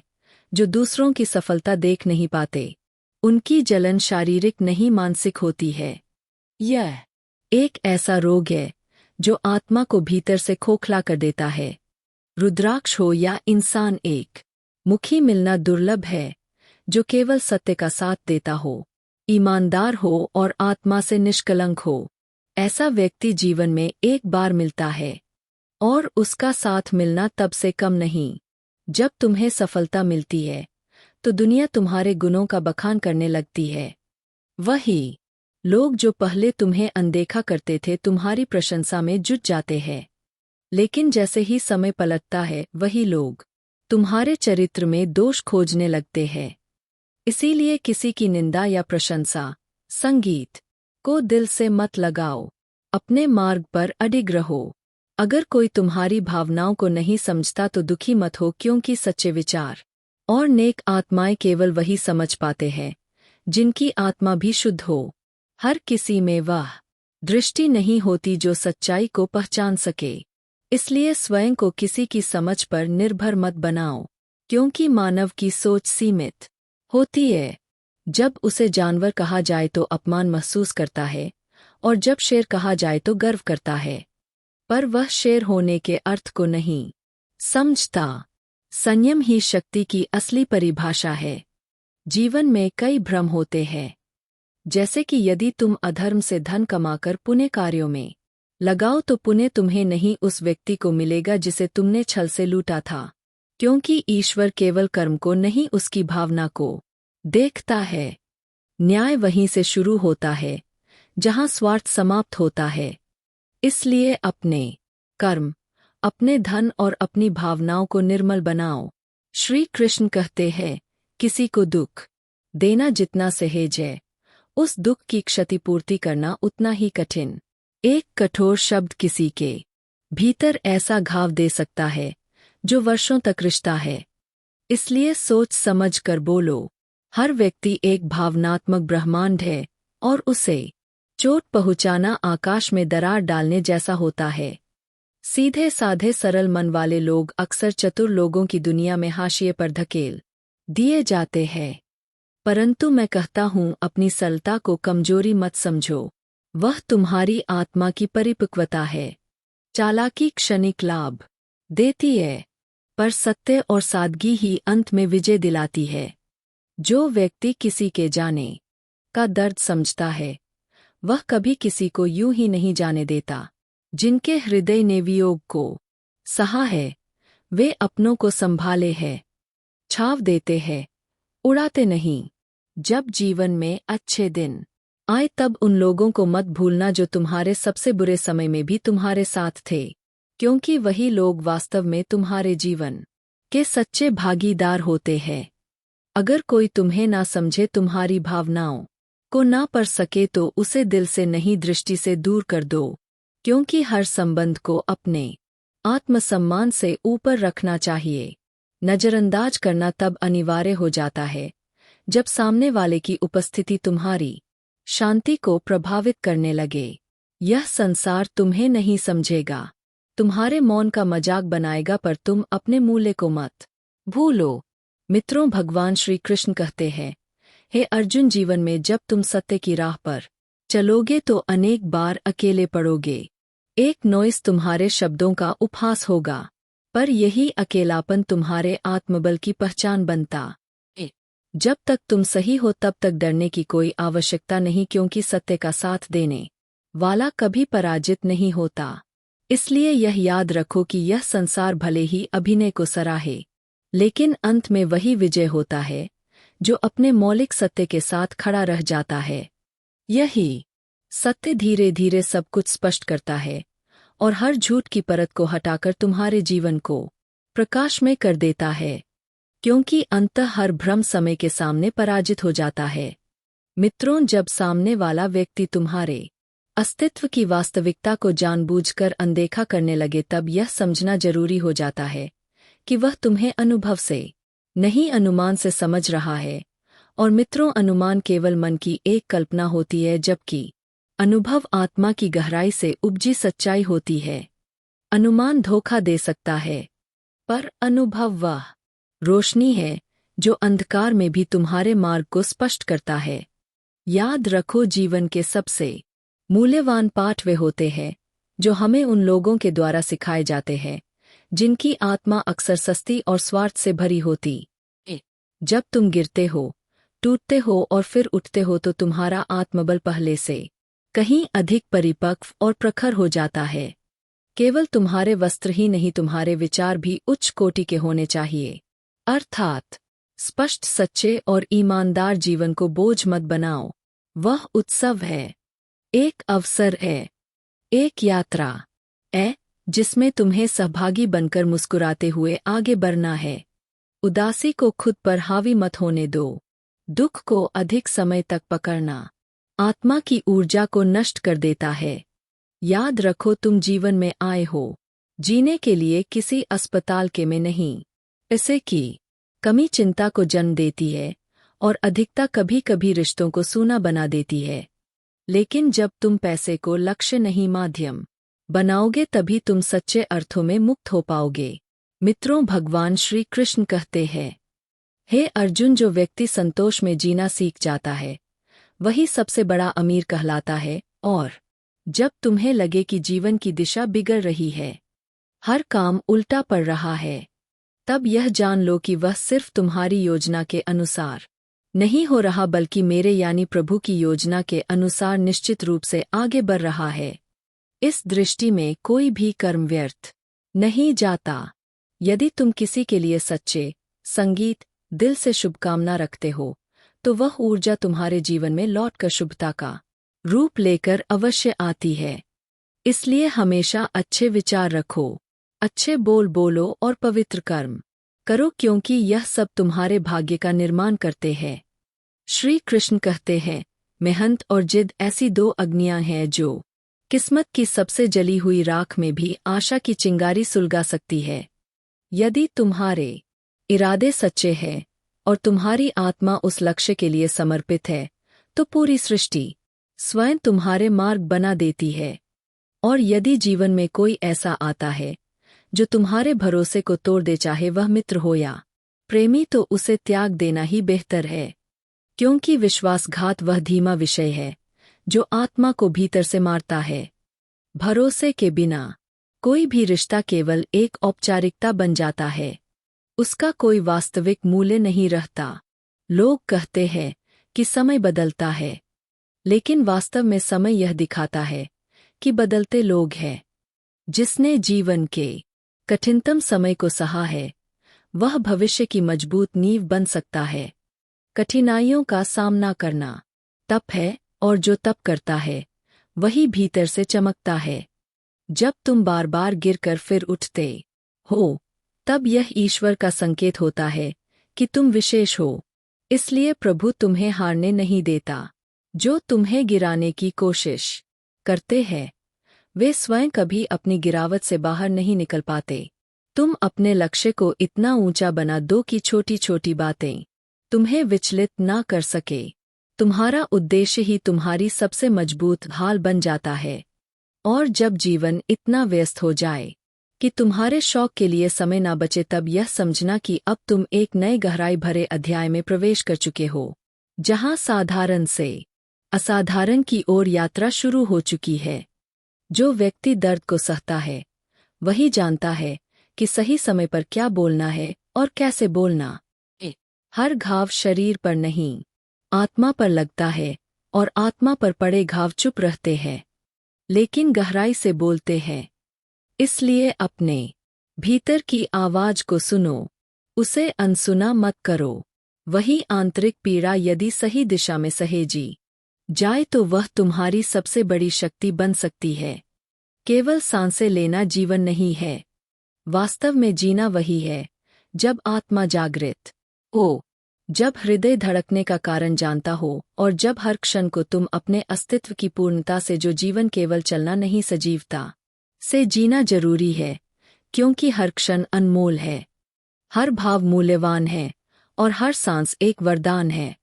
जो दूसरों की सफलता देख नहीं पाते, उनकी जलन शारीरिक नहीं मानसिक होती है। यह एक ऐसा रोग है जो आत्मा को भीतर से खोखला कर देता है। रुद्राक्ष हो या इंसान, एक मुखी मिलना दुर्लभ है जो केवल सत्य का साथ देता हो, ईमानदार हो और आत्मा से निष्कलंक हो। ऐसा व्यक्ति जीवन में एक बार मिलता है और उसका साथ मिलना तब से कम नहीं। जब तुम्हें सफलता मिलती है तो दुनिया तुम्हारे गुणों का बखान करने लगती है। वही लोग जो पहले तुम्हें अनदेखा करते थे तुम्हारी प्रशंसा में जुट जाते हैं, लेकिन जैसे ही समय पलटता है वही लोग तुम्हारे चरित्र में दोष खोजने लगते हैं। इसीलिए किसी की निंदा या प्रशंसा, संगीत को दिल से मत लगाओ, अपने मार्ग पर अडिग रहो। अगर कोई तुम्हारी भावनाओं को नहीं समझता तो दुखी मत हो, क्योंकि सच्चे विचार और नेक आत्माएं केवल वही समझ पाते हैं जिनकी आत्मा भी शुद्ध हो। हर किसी में वह दृष्टि नहीं होती जो सच्चाई को पहचान सके। इसलिए स्वयं को किसी की समझ पर निर्भर मत बनाओ, क्योंकि मानव की सोच सीमित होती है। जब उसे जानवर कहा जाए तो अपमान महसूस करता है और जब शेर कहा जाए तो गर्व करता है। पर वह शेर होने के अर्थ को नहीं समझता। संयम ही शक्ति की असली परिभाषा है। जीवन में कई भ्रम होते हैं, जैसे कि यदि तुम अधर्म से धन कमाकर पुण्य कार्यों में लगाओ तो पुण्य तुम्हें नहीं उस व्यक्ति को मिलेगा जिसे तुमने छल से लूटा था, क्योंकि ईश्वर केवल कर्म को नहीं उसकी भावना को देखता है। न्याय वहीं से शुरू होता है जहां स्वार्थ समाप्त होता है। इसलिए अपने कर्म, अपने धन और अपनी भावनाओं को निर्मल बनाओ। श्री कृष्ण कहते हैं, किसी को दुख देना जितना सहज है, उस दुख की क्षतिपूर्ति करना उतना ही कठिन। एक कठोर शब्द किसी के भीतर ऐसा घाव दे सकता है जो वर्षों तक रिश्ता है। इसलिए सोच समझ कर बोलो। हर व्यक्ति एक भावनात्मक ब्रह्मांड है और उसे चोट पहुंचाना आकाश में दरार डालने जैसा होता है। सीधे साधे सरल मन वाले लोग अक्सर चतुर लोगों की दुनिया में हाशिए पर धकेल दिए जाते हैं। परंतु मैं कहता हूँ, अपनी सरलता को कमजोरी मत समझो, वह तुम्हारी आत्मा की परिपक्वता है। चालाकी क्षणिक लाभ देती है, पर सत्य और सादगी ही अंत में विजय दिलाती है। जो व्यक्ति किसी के जाने का दर्द समझता है, वह कभी किसी को यूं ही नहीं जाने देता। जिनके हृदय ने वियोग को सहा है, वे अपनों को संभाले हैं। छाव देते हैं, उड़ाते नहीं। जब जीवन में अच्छे दिन आए तब उन लोगों को मत भूलना जो तुम्हारे सबसे बुरे समय में भी तुम्हारे साथ थे, क्योंकि वही लोग वास्तव में तुम्हारे जीवन के सच्चे भागीदार होते हैं। अगर कोई तुम्हें ना समझे, तुम्हारी भावनाओं को ना पढ़ सके, तो उसे दिल से नहीं दृष्टि से दूर कर दो, क्योंकि हर संबंध को अपने आत्मसम्मान से ऊपर रखना चाहिए। नजरअंदाज करना तब अनिवार्य हो जाता है जब सामने वाले की उपस्थिति तुम्हारी शांति को प्रभावित करने लगे। यह संसार तुम्हें नहीं समझेगा, तुम्हारे मौन का मजाक बनाएगा, पर तुम अपने मूल्य को मत भूलो। मित्रों, भगवान श्री कृष्ण कहते हैं, हे अर्जुन, जीवन में जब तुम सत्य की राह पर चलोगे तो अनेक बार अकेले पड़ोगे। एक नॉइस तुम्हारे शब्दों का उपहास होगा, पर यही अकेलापन तुम्हारे आत्मबल की पहचान बनता है। जब तक तुम सही हो तब तक डरने की कोई आवश्यकता नहीं, क्योंकि सत्य का साथ देने वाला कभी पराजित नहीं होता। इसलिए यह याद रखो कि यह संसार भले ही अभिनय को सराहे, लेकिन अंत में वही विजय होता है जो अपने मौलिक सत्य के साथ खड़ा रह जाता है। यही सत्य धीरे धीरे सब कुछ स्पष्ट करता है और हर झूठ की परत को हटाकर तुम्हारे जीवन को प्रकाश में कर देता है, क्योंकि अंततः हर भ्रम समय के सामने पराजित हो जाता है। मित्रों, जब सामने वाला व्यक्ति तुम्हारे अस्तित्व की वास्तविकता को जानबूझकर अनदेखा करने लगे, तब यह समझना जरूरी हो जाता है कि वह तुम्हें अनुभव से नहीं, अनुमान से समझ रहा है। और मित्रों, अनुमान केवल मन की एक कल्पना होती है, जबकि अनुभव आत्मा की गहराई से उपजी सच्चाई होती है। अनुमान धोखा दे सकता है, पर अनुभव वह रोशनी है जो अंधकार में भी तुम्हारे मार्ग को स्पष्ट करता है। याद रखो, जीवन के सबसे मूल्यवान पाठ वे होते हैं जो हमें उन लोगों के द्वारा सिखाए जाते हैं जिनकी आत्मा अक्सर सस्ती और स्वार्थ से भरी होती है। जब तुम गिरते हो, टूटते हो और फिर उठते हो, तो तुम्हारा आत्मबल पहले से कहीं अधिक परिपक्व और प्रखर हो जाता है। केवल तुम्हारे वस्त्र ही नहीं, तुम्हारे विचार भी उच्च कोटि के होने चाहिए। अर्थात स्पष्ट, सच्चे और ईमानदार जीवन को बोझ मत बनाओ। वह उत्सव है, एक अवसर है, एक यात्रा है जिसमें तुम्हें सहभागी बनकर मुस्कुराते हुए आगे बढ़ना है। उदासी को खुद पर हावी मत होने दो। दुख को अधिक समय तक पकड़ना आत्मा की ऊर्जा को नष्ट कर देता है। याद रखो, तुम जीवन में आए हो जीने के लिए, किसी अस्पताल के में नहीं। पैसे की कमी चिंता को जन्म देती है और अधिकता कभी कभी रिश्तों को सूना बना देती है। लेकिन जब तुम पैसे को लक्ष्य नहीं माध्यम बनाओगे, तभी तुम सच्चे अर्थों में मुक्त हो पाओगे। मित्रों, भगवान श्री कृष्ण कहते हैं, हे अर्जुन, जो व्यक्ति संतोष में जीना सीख जाता है वही सबसे बड़ा अमीर कहलाता है, और जब तुम्हें लगे कि जीवन की दिशा बिगड़ रही है, हर काम उल्टा पड़ रहा है, तब यह जान लो कि वह सिर्फ तुम्हारी योजना के अनुसार नहीं हो रहा बल्कि मेरे यानी प्रभु की योजना के अनुसार निश्चित रूप से आगे बढ़ रहा है। इस दृष्टि में कोई भी कर्म व्यर्थ नहीं जाता। यदि तुम किसी के लिए सच्चे संगीत दिल से शुभकामना रखते हो, तो वह ऊर्जा तुम्हारे जीवन में लौटकर शुभता का रूप लेकर अवश्य आती है। इसलिए हमेशा अच्छे विचार रखो, अच्छे बोल बोलो और पवित्र कर्म करो, क्योंकि यह सब तुम्हारे भाग्य का निर्माण करते हैं। श्री कृष्ण कहते हैं, मेहनत और जिद ऐसी दो अग्नियां हैं जो किस्मत की सबसे जली हुई राख में भी आशा की चिंगारी सुलगा सकती है। यदि तुम्हारे इरादे सच्चे हैं और तुम्हारी आत्मा उस लक्ष्य के लिए समर्पित है, तो पूरी सृष्टि स्वयं तुम्हारे मार्ग बना देती है। और यदि जीवन में कोई ऐसा आता है जो तुम्हारे भरोसे को तोड़ दे, चाहे वह मित्र हो या प्रेमी, तो उसे त्याग देना ही बेहतर है, क्योंकि विश्वासघात वह धीमा विषय है जो आत्मा को भीतर से मारता है। भरोसे के बिना कोई भी रिश्ता केवल एक औपचारिकता बन जाता है, उसका कोई वास्तविक मूल्य नहीं रहता। लोग कहते हैं कि समय बदलता है, लेकिन वास्तव में समय यह दिखाता है कि बदलते लोग हैं। जिसने जीवन के कठिनतम समय को सहा है, वह भविष्य की मजबूत नींव बन सकता है। कठिनाइयों का सामना करना तप है, और जो तप करता है वही भीतर से चमकता है। जब तुम बार बार गिरकर फिर उठते हो, तब यह ईश्वर का संकेत होता है कि तुम विशेष हो। इसलिए प्रभु तुम्हें हारने नहीं देता। जो तुम्हें गिराने की कोशिश करते हैं, वे स्वयं कभी अपनी गिरावट से बाहर नहीं निकल पाते। तुम अपने लक्ष्य को इतना ऊंचा बना दो कि छोटी छोटी बातें तुम्हें विचलित ना कर सके। तुम्हारा उद्देश्य ही तुम्हारी सबसे मजबूत ढाल बन जाता है। और जब जीवन इतना व्यस्त हो जाए कि तुम्हारे शौक के लिए समय ना बचे, तब यह समझना कि अब तुम एक नए गहराई भरे अध्याय में प्रवेश कर चुके हो, जहां साधारण से असाधारण की ओर यात्रा शुरू हो चुकी है। जो व्यक्ति दर्द को सहता है, वही जानता है कि सही समय पर क्या बोलना है और कैसे बोलना है। हर घाव शरीर पर नहीं, आत्मा पर लगता है, और आत्मा पर पड़े घाव चुप रहते हैं, लेकिन गहराई से बोलते हैं। इसलिए अपने भीतर की आवाज को सुनो, उसे अनसुना मत करो। वही आंतरिक पीड़ा यदि सही दिशा में सहेजी जाए, तो वह तुम्हारी सबसे बड़ी शक्ति बन सकती है। केवल सांसें लेना जीवन नहीं है, वास्तव में जीना वही है जब आत्मा जागृत हो, जब हृदय धड़कने का कारण जानता हो, और जब हर क्षण को तुम अपने अस्तित्व की पूर्णता से, जो जीवन केवल चलना नहीं सजीवता से जीना जरूरी है, क्योंकि हर क्षण अनमोल है, हर भाव मूल्यवान है, और हर सांस एक वरदान है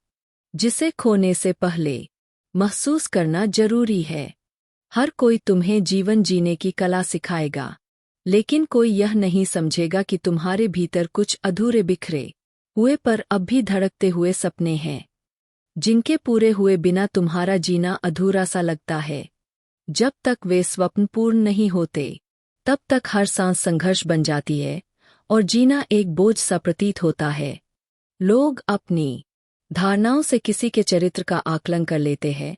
जिसे खोने से पहले महसूस करना जरूरी है। हर कोई तुम्हें जीवन जीने की कला सिखाएगा, लेकिन कोई यह नहीं समझेगा कि तुम्हारे भीतर कुछ अधूरे बिखरे हुए पर अब भी धड़कते हुए सपने हैं, जिनके पूरे हुए बिना तुम्हारा जीना अधूरा सा लगता है। जब तक वे स्वप्न पूर्ण नहीं होते, तब तक हर सांस संघर्ष बन जाती है और जीना एक बोझ सा प्रतीत होता है। लोग अपनी धारणाओं से किसी के चरित्र का आकलन कर लेते हैं,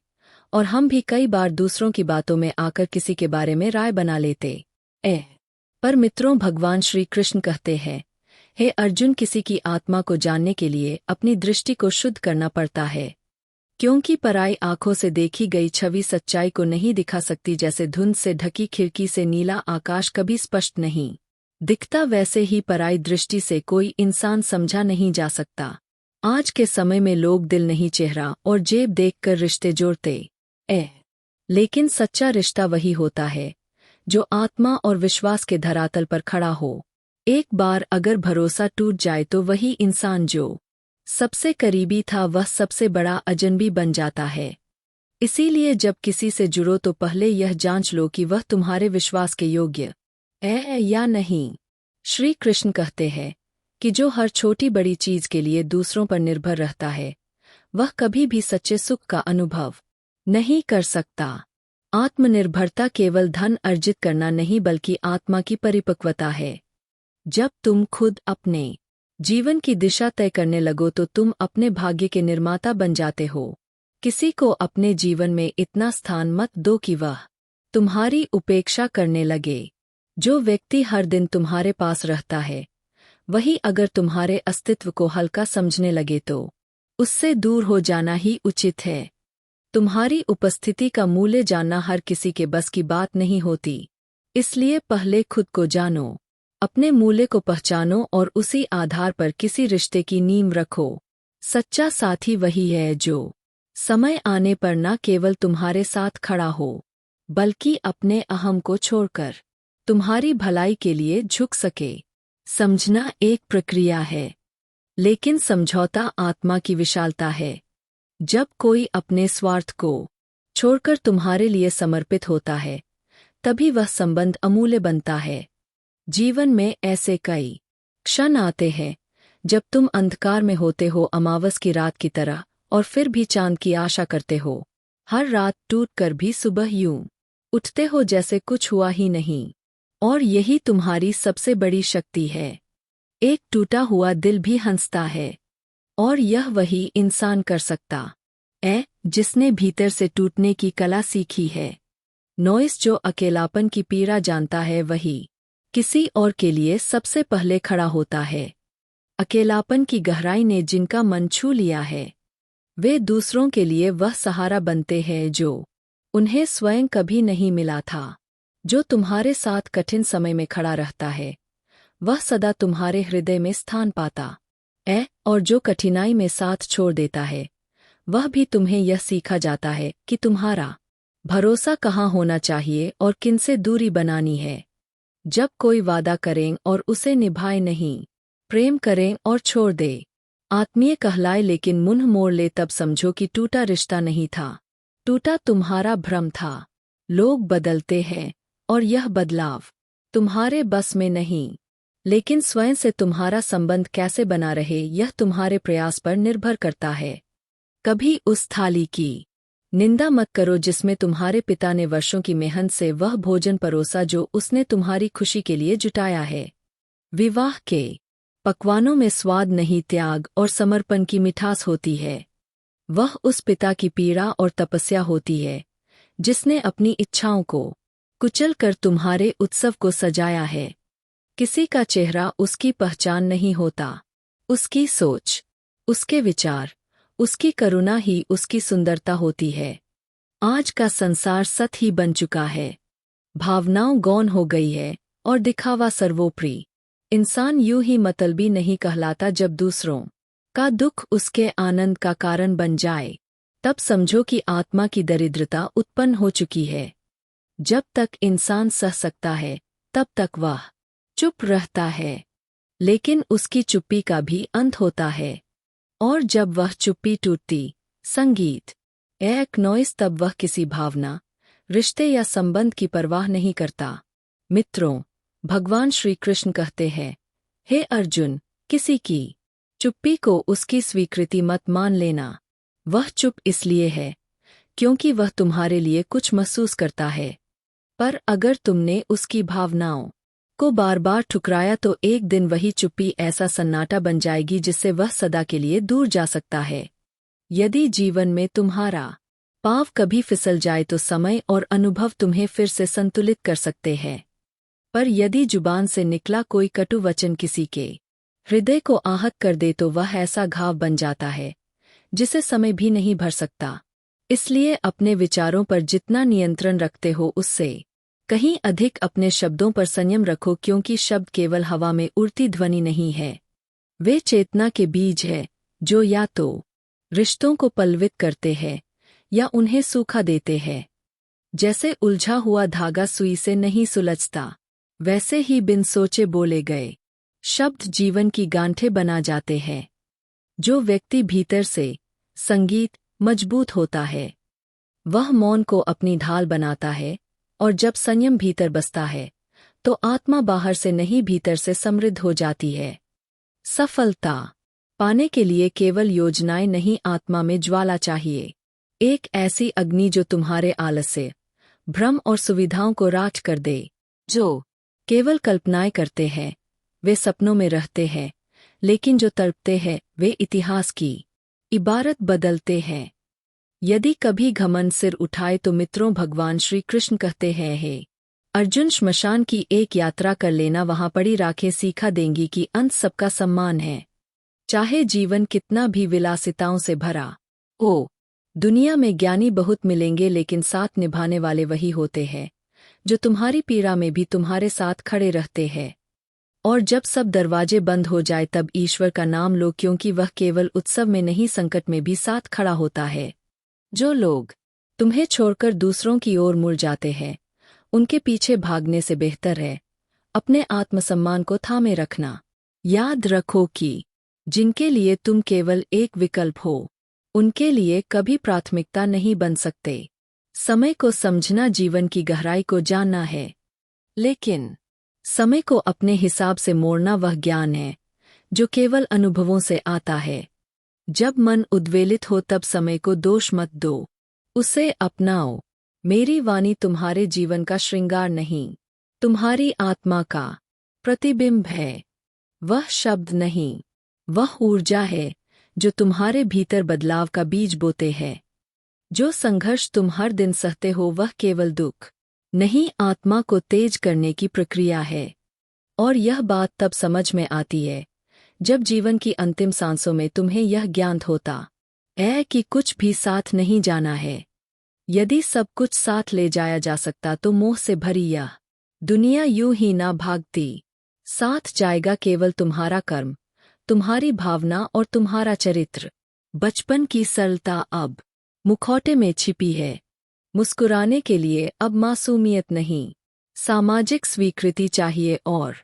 और हम भी कई बार दूसरों की बातों में आकर किसी के बारे में राय बना लेते हैं। पर मित्रों, भगवान श्री कृष्ण कहते हैं, हे अर्जुन, किसी की आत्मा को जानने के लिए अपनी दृष्टि को शुद्ध करना पड़ता है, क्योंकि पराई आंखों से देखी गई छवि सच्चाई को नहीं दिखा सकती। जैसे धुंध से ढकी खिड़की से नीला आकाश कभी स्पष्ट नहीं दिखता, वैसे ही पराई दृष्टि से कोई इंसान समझा नहीं जा सकता। आज के समय में लोग दिल नहीं, चेहरा और जेब देखकर रिश्ते जोड़ते हैं, लेकिन सच्चा रिश्ता वही होता है जो आत्मा और विश्वास के धरातल पर खड़ा हो। एक बार अगर भरोसा टूट जाए, तो वही इंसान जो सबसे करीबी था, वह सबसे बड़ा अजनबी बन जाता है। इसीलिए जब किसी से जुड़ो, तो पहले यह जांच लो कि वह तुम्हारे विश्वास के योग्य है या नहीं। श्री कृष्ण कहते हैं कि जो हर छोटी बड़ी चीज के लिए दूसरों पर निर्भर रहता है, वह कभी भी सच्चे सुख का अनुभव नहीं कर सकता। आत्मनिर्भरता केवल धन अर्जित करना नहीं बल्कि आत्मा की परिपक्वता है। जब तुम खुद अपने जीवन की दिशा तय करने लगो तो तुम अपने भाग्य के निर्माता बन जाते हो। किसी को अपने जीवन में इतना स्थान मत दो कि वह तुम्हारी उपेक्षा करने लगे। जो व्यक्ति हर दिन तुम्हारे पास रहता है वही अगर तुम्हारे अस्तित्व को हल्का समझने लगे तो उससे दूर हो जाना ही उचित है। तुम्हारी उपस्थिति का मूल्य जानना हर किसी के बस की बात नहीं होती, इसलिए पहले खुद को जानो, अपने मूल्य को पहचानो और उसी आधार पर किसी रिश्ते की नींव रखो। सच्चा साथी वही है जो समय आने पर न केवल तुम्हारे साथ खड़ा हो बल्कि अपने अहम को छोड़कर तुम्हारी भलाई के लिए झुक सके। समझना एक प्रक्रिया है, लेकिन समझौता आत्मा की विशालता है। जब कोई अपने स्वार्थ को छोड़कर तुम्हारे लिए समर्पित होता है तभी वह संबंध अमूल्य बनता है। जीवन में ऐसे कई क्षण आते हैं जब तुम अंधकार में होते हो, अमावस की रात की तरह, और फिर भी चांद की आशा करते हो। हर रात टूट कर भी सुबह यूं उठते हो जैसे कुछ हुआ ही नहीं, और यही तुम्हारी सबसे बड़ी शक्ति है। एक टूटा हुआ दिल भी हंसता है, और यह वही इंसान कर सकता है जिसने भीतर से टूटने की कला सीखी है। नॉइस जो अकेलापन की पीड़ा जानता है वही किसी और के लिए सबसे पहले खड़ा होता है। अकेलापन की गहराई ने जिनका मन छू लिया है वे दूसरों के लिए वह सहारा बनते हैं जो उन्हें स्वयं कभी नहीं मिला था। जो तुम्हारे साथ कठिन समय में खड़ा रहता है वह सदा तुम्हारे हृदय में स्थान पाता है, और जो कठिनाई में साथ छोड़ देता है वह भी तुम्हें यह सीखा जाता है कि तुम्हारा भरोसा कहाँ होना चाहिए और किनसे दूरी बनानी है। जब कोई वादा करें और उसे निभाए नहीं, प्रेम करें और छोड़ दे, आत्मीय कहलाए लेकिन मुंह मोड़ ले, तब समझो कि टूटा रिश्ता नहीं था, टूटा तुम्हारा भ्रम था। लोग बदलते हैं और यह बदलाव तुम्हारे बस में नहीं, लेकिन स्वयं से तुम्हारा संबंध कैसे बना रहे यह तुम्हारे प्रयास पर निर्भर करता है। कभी उस थाली की निंदा मत करो जिसमें तुम्हारे पिता ने वर्षों की मेहनत से वह भोजन परोसा जो उसने तुम्हारी खुशी के लिए जुटाया है। विवाह के पकवानों में स्वाद नहीं, त्याग और समर्पण की मिठास होती है। वह उस पिता की पीड़ा और तपस्या होती है जिसने अपनी इच्छाओं को कुचल कर तुम्हारे उत्सव को सजाया है। किसी का चेहरा उसकी पहचान नहीं होता, उसकी सोच, उसके विचार, उसकी करुणा ही उसकी सुंदरता होती है। आज का संसार सत ही बन चुका है, भावनाओं गौण हो गई है और दिखावा सर्वोपरि। इंसान यूं ही मतलबी नहीं कहलाता। जब दूसरों का दुख उसके आनंद का कारण बन जाए तब समझो कि आत्मा की दरिद्रता उत्पन्न हो चुकी है। जब तक इंसान सह सकता है तब तक वह चुप रहता है, लेकिन उसकी चुप्पी का भी अंत होता है, और जब वह चुप्पी टूटती, संगीत एक नॉइस, तब वह किसी भावना, रिश्ते या संबंध की परवाह नहीं करता। मित्रों, भगवान श्री कृष्ण कहते हैं, हे अर्जुन, किसी की चुप्पी को उसकी स्वीकृति मत मान लेना। वह चुप इसलिए है क्योंकि वह तुम्हारे लिए कुछ महसूस करता है, पर अगर तुमने उसकी भावनाओं को बार बार ठुकराया तो एक दिन वही चुप्पी ऐसा सन्नाटा बन जाएगी जिससे वह सदा के लिए दूर जा सकता है। यदि जीवन में तुम्हारा पाँव कभी फिसल जाए तो समय और अनुभव तुम्हें फिर से संतुलित कर सकते हैं, पर यदि जुबान से निकला कोई कटु वचन किसी के हृदय को आहत कर दे तो वह ऐसा घाव बन जाता है जिसे समय भी नहीं भर सकता। इसलिए अपने विचारों पर जितना नियंत्रण रखते हो उससे कहीं अधिक अपने शब्दों पर संयम रखो, क्योंकि शब्द केवल हवा में उड़ती ध्वनि नहीं है, वे चेतना के बीज है जो या तो रिश्तों को पल्वित करते हैं या उन्हें सूखा देते हैं। जैसे उलझा हुआ धागा सुई से नहीं सुलझता, वैसे ही बिन सोचे बोले गए शब्द जीवन की गांठें बना जाते हैं। जो व्यक्ति भीतर से संगीत मजबूत होता है वह मौन को अपनी ढाल बनाता है, और जब संयम भीतर बसता है तो आत्मा बाहर से नहीं भीतर से समृद्ध हो जाती है। सफलता पाने के लिए केवल योजनाएं नहीं, आत्मा में ज्वाला चाहिए, एक ऐसी अग्नि जो तुम्हारे आलस्य, भ्रम और सुविधाओं को राज कर दे। जो केवल कल्पनाएं करते हैं वे सपनों में रहते हैं, लेकिन जो तड़पते हैं वे इतिहास की इबारत बदलते हैं। यदि कभी घमंड सिर उठाए तो मित्रों, भगवान श्री कृष्ण कहते हैं, हे अर्जुन, श्मशान की एक यात्रा कर लेना, वहां पड़ी राखें सीखा देंगी कि अंत सबका सम्मान है। चाहे जीवन कितना भी विलासिताओं से भरा हो, दुनिया में ज्ञानी बहुत मिलेंगे, लेकिन साथ निभाने वाले वही होते हैं जो तुम्हारी पीड़ा में भी तुम्हारे साथ खड़े रहते हैं। और जब सब दरवाजे बंद हो जाए तब ईश्वर का नाम लो, क्योंकि वह केवल उत्सव में नहीं, संकट में भी साथ खड़ा होता है। जो लोग तुम्हें छोड़कर दूसरों की ओर मुड़ जाते हैं, उनके पीछे भागने से बेहतर है अपने आत्मसम्मान को थामे रखना। याद रखो कि जिनके लिए तुम केवल एक विकल्प हो, उनके लिए कभी प्राथमिकता नहीं बन सकते। समय को समझना जीवन की गहराई को जानना है, लेकिन समय को अपने हिसाब से मोड़ना वह ज्ञान है जो केवल अनुभवों से आता है। जब मन उद्वेलित हो तब समय को दोष मत दो, उसे अपनाओ। मेरी वाणी तुम्हारे जीवन का श्रृंगार नहीं, तुम्हारी आत्मा का प्रतिबिंब है। वह शब्द नहीं, वह ऊर्जा है जो तुम्हारे भीतर बदलाव का बीज बोते हैं। जो संघर्ष तुम हर दिन सहते हो वह केवल दुख नहीं, आत्मा को तेज करने की प्रक्रिया है। और यह बात तब समझ में आती है जब जीवन की अंतिम सांसों में तुम्हें यह ज्ञान होता है कि कुछ भी साथ नहीं जाना है। यदि सब कुछ साथ ले जाया जा सकता तो मोह से भरी यह दुनिया यूं ही ना भागती। साथ जाएगा केवल तुम्हारा कर्म, तुम्हारी भावना और तुम्हारा चरित्र। बचपन की सरलता अब मुखौटे में छिपी है। मुस्कुराने के लिए अब मासूमियत नहीं, सामाजिक स्वीकृति चाहिए, और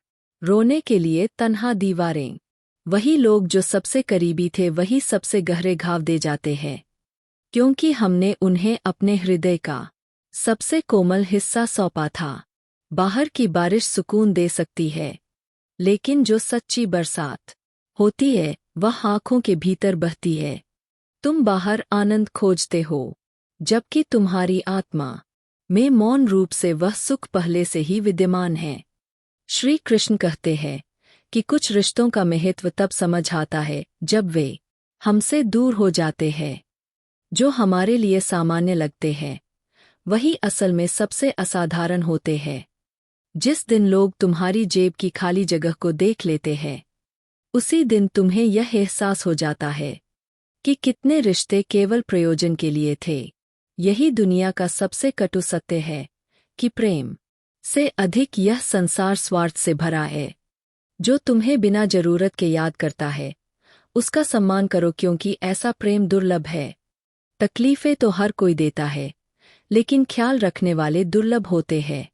रोने के लिए तन्हा दीवारें। वही लोग जो सबसे करीबी थे वही सबसे गहरे घाव दे जाते हैं, क्योंकि हमने उन्हें अपने हृदय का सबसे कोमल हिस्सा सौंपा था। बाहर की बारिश सुकून दे सकती है, लेकिन जो सच्ची बरसात होती है वह आँखों के भीतर बहती है। तुम बाहर आनंद खोजते हो, जबकि तुम्हारी आत्मा में मौन रूप से वह सुख पहले से ही विद्यमान है। श्री कृष्ण कहते हैं कि कुछ रिश्तों का महत्व तब समझ आता है जब वे हमसे दूर हो जाते हैं। जो हमारे लिए सामान्य लगते हैं वही असल में सबसे असाधारण होते हैं। जिस दिन लोग तुम्हारी जेब की खाली जगह को देख लेते हैं, उसी दिन तुम्हें यह एहसास हो जाता है कि कितने रिश्ते केवल प्रयोजन के लिए थे। यही दुनिया का सबसे कटु सत्य है कि प्रेम से अधिक यह संसार स्वार्थ से भरा है। जो तुम्हें बिना जरूरत के याद करता है उसका सम्मान करो, क्योंकि ऐसा प्रेम दुर्लभ है। तकलीफें तो हर कोई देता है, लेकिन ख्याल रखने वाले दुर्लभ होते हैं।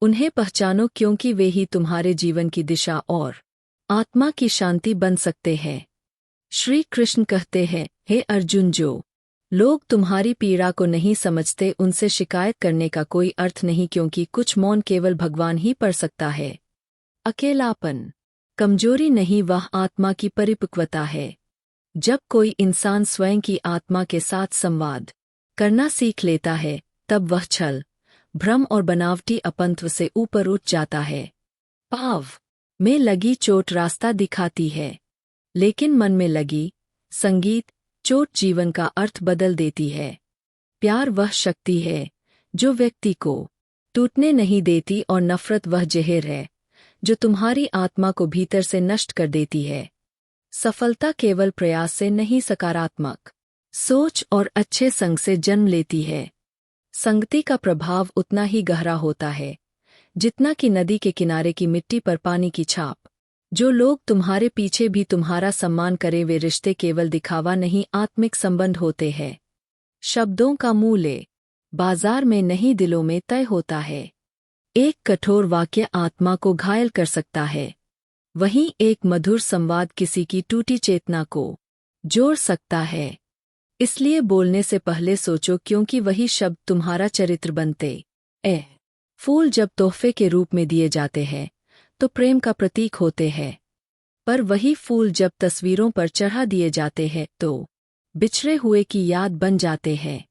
उन्हें पहचानो, क्योंकि वे ही तुम्हारे जीवन की दिशा और आत्मा की शांति बन सकते हैं। श्री कृष्ण कहते हैं, हे अर्जुन, जो लोग तुम्हारी पीड़ा को नहीं समझते उनसे शिकायत करने का कोई अर्थ नहीं, क्योंकि कुछ मौन केवल भगवान ही पढ़ सकता है। अकेलापन कमजोरी नहीं, वह आत्मा की परिपक्वता है। जब कोई इंसान स्वयं की आत्मा के साथ संवाद करना सीख लेता है तब वह छल, भ्रम और बनावटी अपंत्व से ऊपर उठ जाता है। पाव में लगी चोट रास्ता दिखाती है, लेकिन मन में लगी संगीत चोट जीवन का अर्थ बदल देती है। प्यार वह शक्ति है जो व्यक्ति को टूटने नहीं देती, और नफरत वह जहर है जो तुम्हारी आत्मा को भीतर से नष्ट कर देती है। सफलता केवल प्रयास से नहीं, सकारात्मक सोच और अच्छे संग से जन्म लेती है। संगति का प्रभाव उतना ही गहरा होता है जितना कि नदी के किनारे की मिट्टी पर पानी की छाप। जो लोग तुम्हारे पीछे भी तुम्हारा सम्मान करे वे रिश्ते केवल दिखावा नहीं, आत्मिक संबंध होते हैं। शब्दों का मूल्य बाजार में नहीं दिलों में तय होता है। एक कठोर वाक्य आत्मा को घायल कर सकता है, वहीं एक मधुर संवाद किसी की टूटी चेतना को जोड़ सकता है। इसलिए बोलने से पहले सोचो, क्योंकि वही शब्द तुम्हारा चरित्र बनते हैं। फूल जब तोहफे के रूप में दिए जाते हैं तो प्रेम का प्रतीक होते हैं, पर वही फूल जब तस्वीरों पर चढ़ा दिए जाते हैं तो बिछड़े हुए की याद बन जाते हैं।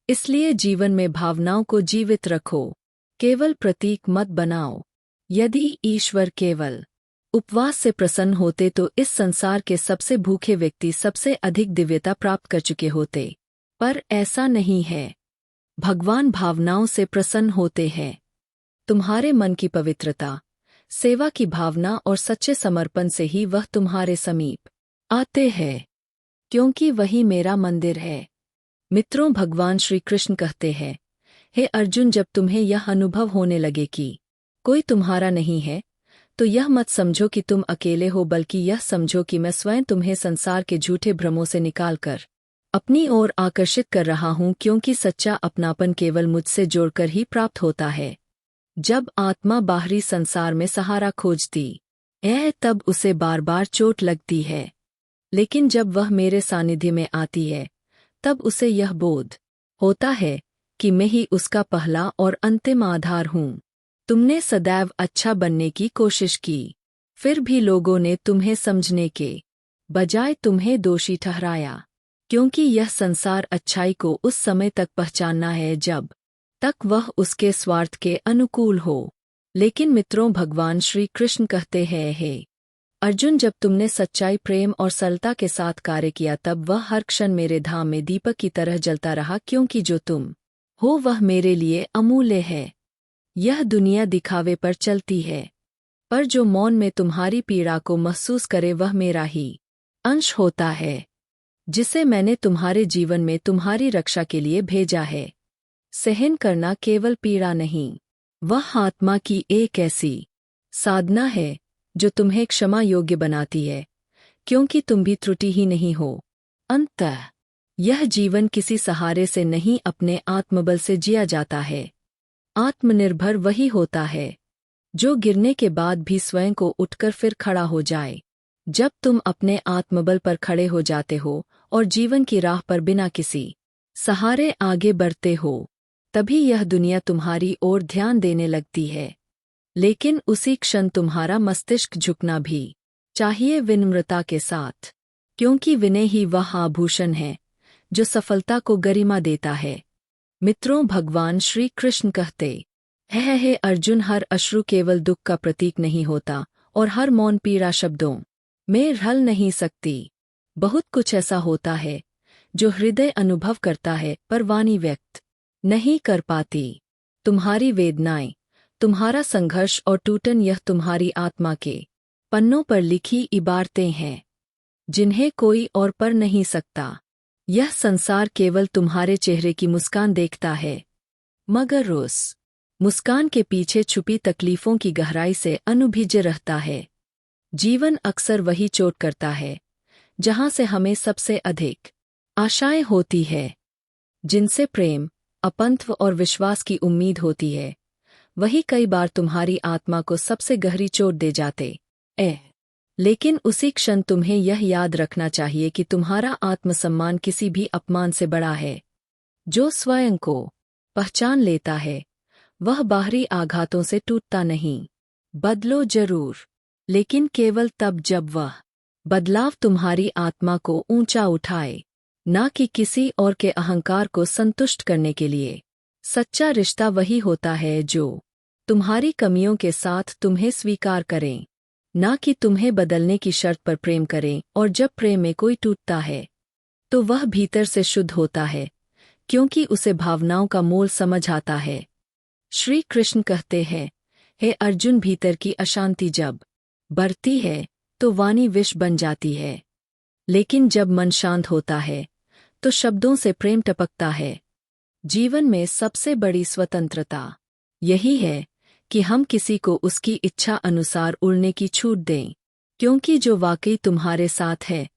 इसलिए जीवन में भावनाओं को जीवित रखो, केवल प्रतीक मत बनाओ। यदि ईश्वर केवल उपवास से प्रसन्न होते तो इस संसार के सबसे भूखे व्यक्ति सबसे अधिक दिव्यता प्राप्त कर चुके होते, पर ऐसा नहीं है। भगवान भावनाओं से प्रसन्न होते हैं। तुम्हारे मन की पवित्रता, सेवा की भावना और सच्चे समर्पण से ही वह तुम्हारे समीप आते हैं, क्योंकि वही मेरा मंदिर है। मित्रों, भगवान श्री कृष्ण कहते हैं, हे अर्जुन, जब तुम्हें यह अनुभव होने लगे कि कोई तुम्हारा नहीं है, तो यह मत समझो कि तुम अकेले हो, बल्कि यह समझो कि मैं स्वयं तुम्हें संसार के झूठे भ्रमों से निकालकर अपनी ओर आकर्षित कर रहा हूँ, क्योंकि सच्चा अपनापन केवल मुझसे जोड़कर ही प्राप्त होता है। जब आत्मा बाहरी संसार में सहारा खोजती है, तब उसे बार बार चोट लगती है, लेकिन जब वह मेरे सानिध्य में आती है, तब उसे यह बोध होता है कि मैं ही उसका पहला और अंतिम आधार हूँ। तुमने सदैव अच्छा बनने की कोशिश की, फिर भी लोगों ने तुम्हें समझने के बजाय तुम्हें दोषी ठहराया, क्योंकि यह संसार अच्छाई को उस समय तक पहचानना है जब तक वह उसके स्वार्थ के अनुकूल हो। लेकिन मित्रों, भगवान श्री कृष्ण कहते हैं, हे अर्जुन, जब तुमने सच्चाई, प्रेम और सरलता के साथ कार्य किया, तब वह हर क्षण मेरे धाम में दीपक की तरह जलता रहा, क्योंकि जो तुम हो वह मेरे लिए अमूल्य है। यह दुनिया दिखावे पर चलती है, पर जो मौन में तुम्हारी पीड़ा को महसूस करे वह मेरा ही अंश होता है, जिसे मैंने तुम्हारे जीवन में तुम्हारी रक्षा के लिए भेजा है। सहन करना केवल पीड़ा नहीं, वह आत्मा की एक ऐसी साधना है जो तुम्हें क्षमा योग्य बनाती है, क्योंकि तुम भी त्रुटि ही नहीं हो। अंततः यह जीवन किसी सहारे से नहीं, अपने आत्मबल से जिया जाता है। आत्मनिर्भर वही होता है जो गिरने के बाद भी स्वयं को उठकर फिर खड़ा हो जाए। जब तुम अपने आत्मबल पर खड़े हो जाते हो और जीवन की राह पर बिना किसी सहारे आगे बढ़ते हो, तभी यह दुनिया तुम्हारी ओर ध्यान देने लगती है। लेकिन उसी क्षण तुम्हारा मस्तिष्क झुकना भी चाहिए, विनम्रता के साथ, क्योंकि विनय ही वह आभूषण है जो सफलता को गरिमा देता है। मित्रों, भगवान श्री कृष्ण कहते हैं, हे अर्जुन, हर अश्रु केवल दुख का प्रतीक नहीं होता, और हर मौन पीड़ा शब्दों में ढल नहीं सकती। बहुत कुछ ऐसा होता है जो हृदय अनुभव करता है पर वाणी व्यक्त नहीं कर पाती। तुम्हारी वेदनाएं, तुम्हारा संघर्ष और टूटन, यह तुम्हारी आत्मा के पन्नों पर लिखी इबारतें हैं जिन्हें कोई और पढ़ नहीं सकता। यह संसार केवल तुम्हारे चेहरे की मुस्कान देखता है, मगर उस मुस्कान के पीछे छुपी तकलीफों की गहराई से अनुभीजे रहता है। जीवन अक्सर वही चोट करता है जहां से हमें सबसे अधिक आशाएं होती है, जिनसे प्रेम, अपनत्व और विश्वास की उम्मीद होती है, वही कई बार तुम्हारी आत्मा को सबसे गहरी चोट दे जाते हैं। लेकिन उसी क्षण तुम्हें यह याद रखना चाहिए कि तुम्हारा आत्मसम्मान किसी भी अपमान से बड़ा है। जो स्वयं को पहचान लेता है वह बाहरी आघातों से टूटता नहीं। बदलो जरूर, लेकिन केवल तब जब वह बदलाव तुम्हारी आत्मा को ऊंचा उठाए, ना कि किसी और के अहंकार को संतुष्ट करने के लिए। सच्चा रिश्ता वही होता है जो तुम्हारी कमियों के साथ तुम्हें स्वीकार करें, ना कि तुम्हें बदलने की शर्त पर प्रेम करें। और जब प्रेम में कोई टूटता है तो वह भीतर से शुद्ध होता है, क्योंकि उसे भावनाओं का मोल समझ आता है। श्री कृष्ण कहते हैं, हे अर्जुन, भीतर की अशांति जब बढ़ती है तो वाणी विष बन जाती है, लेकिन जब मन शांत होता है तो शब्दों से प्रेम टपकता है। जीवन में सबसे बड़ी स्वतंत्रता यही है कि हम किसी को उसकी इच्छा अनुसार उड़ने की छूट दें, क्योंकि जो वाकई तुम्हारे साथ है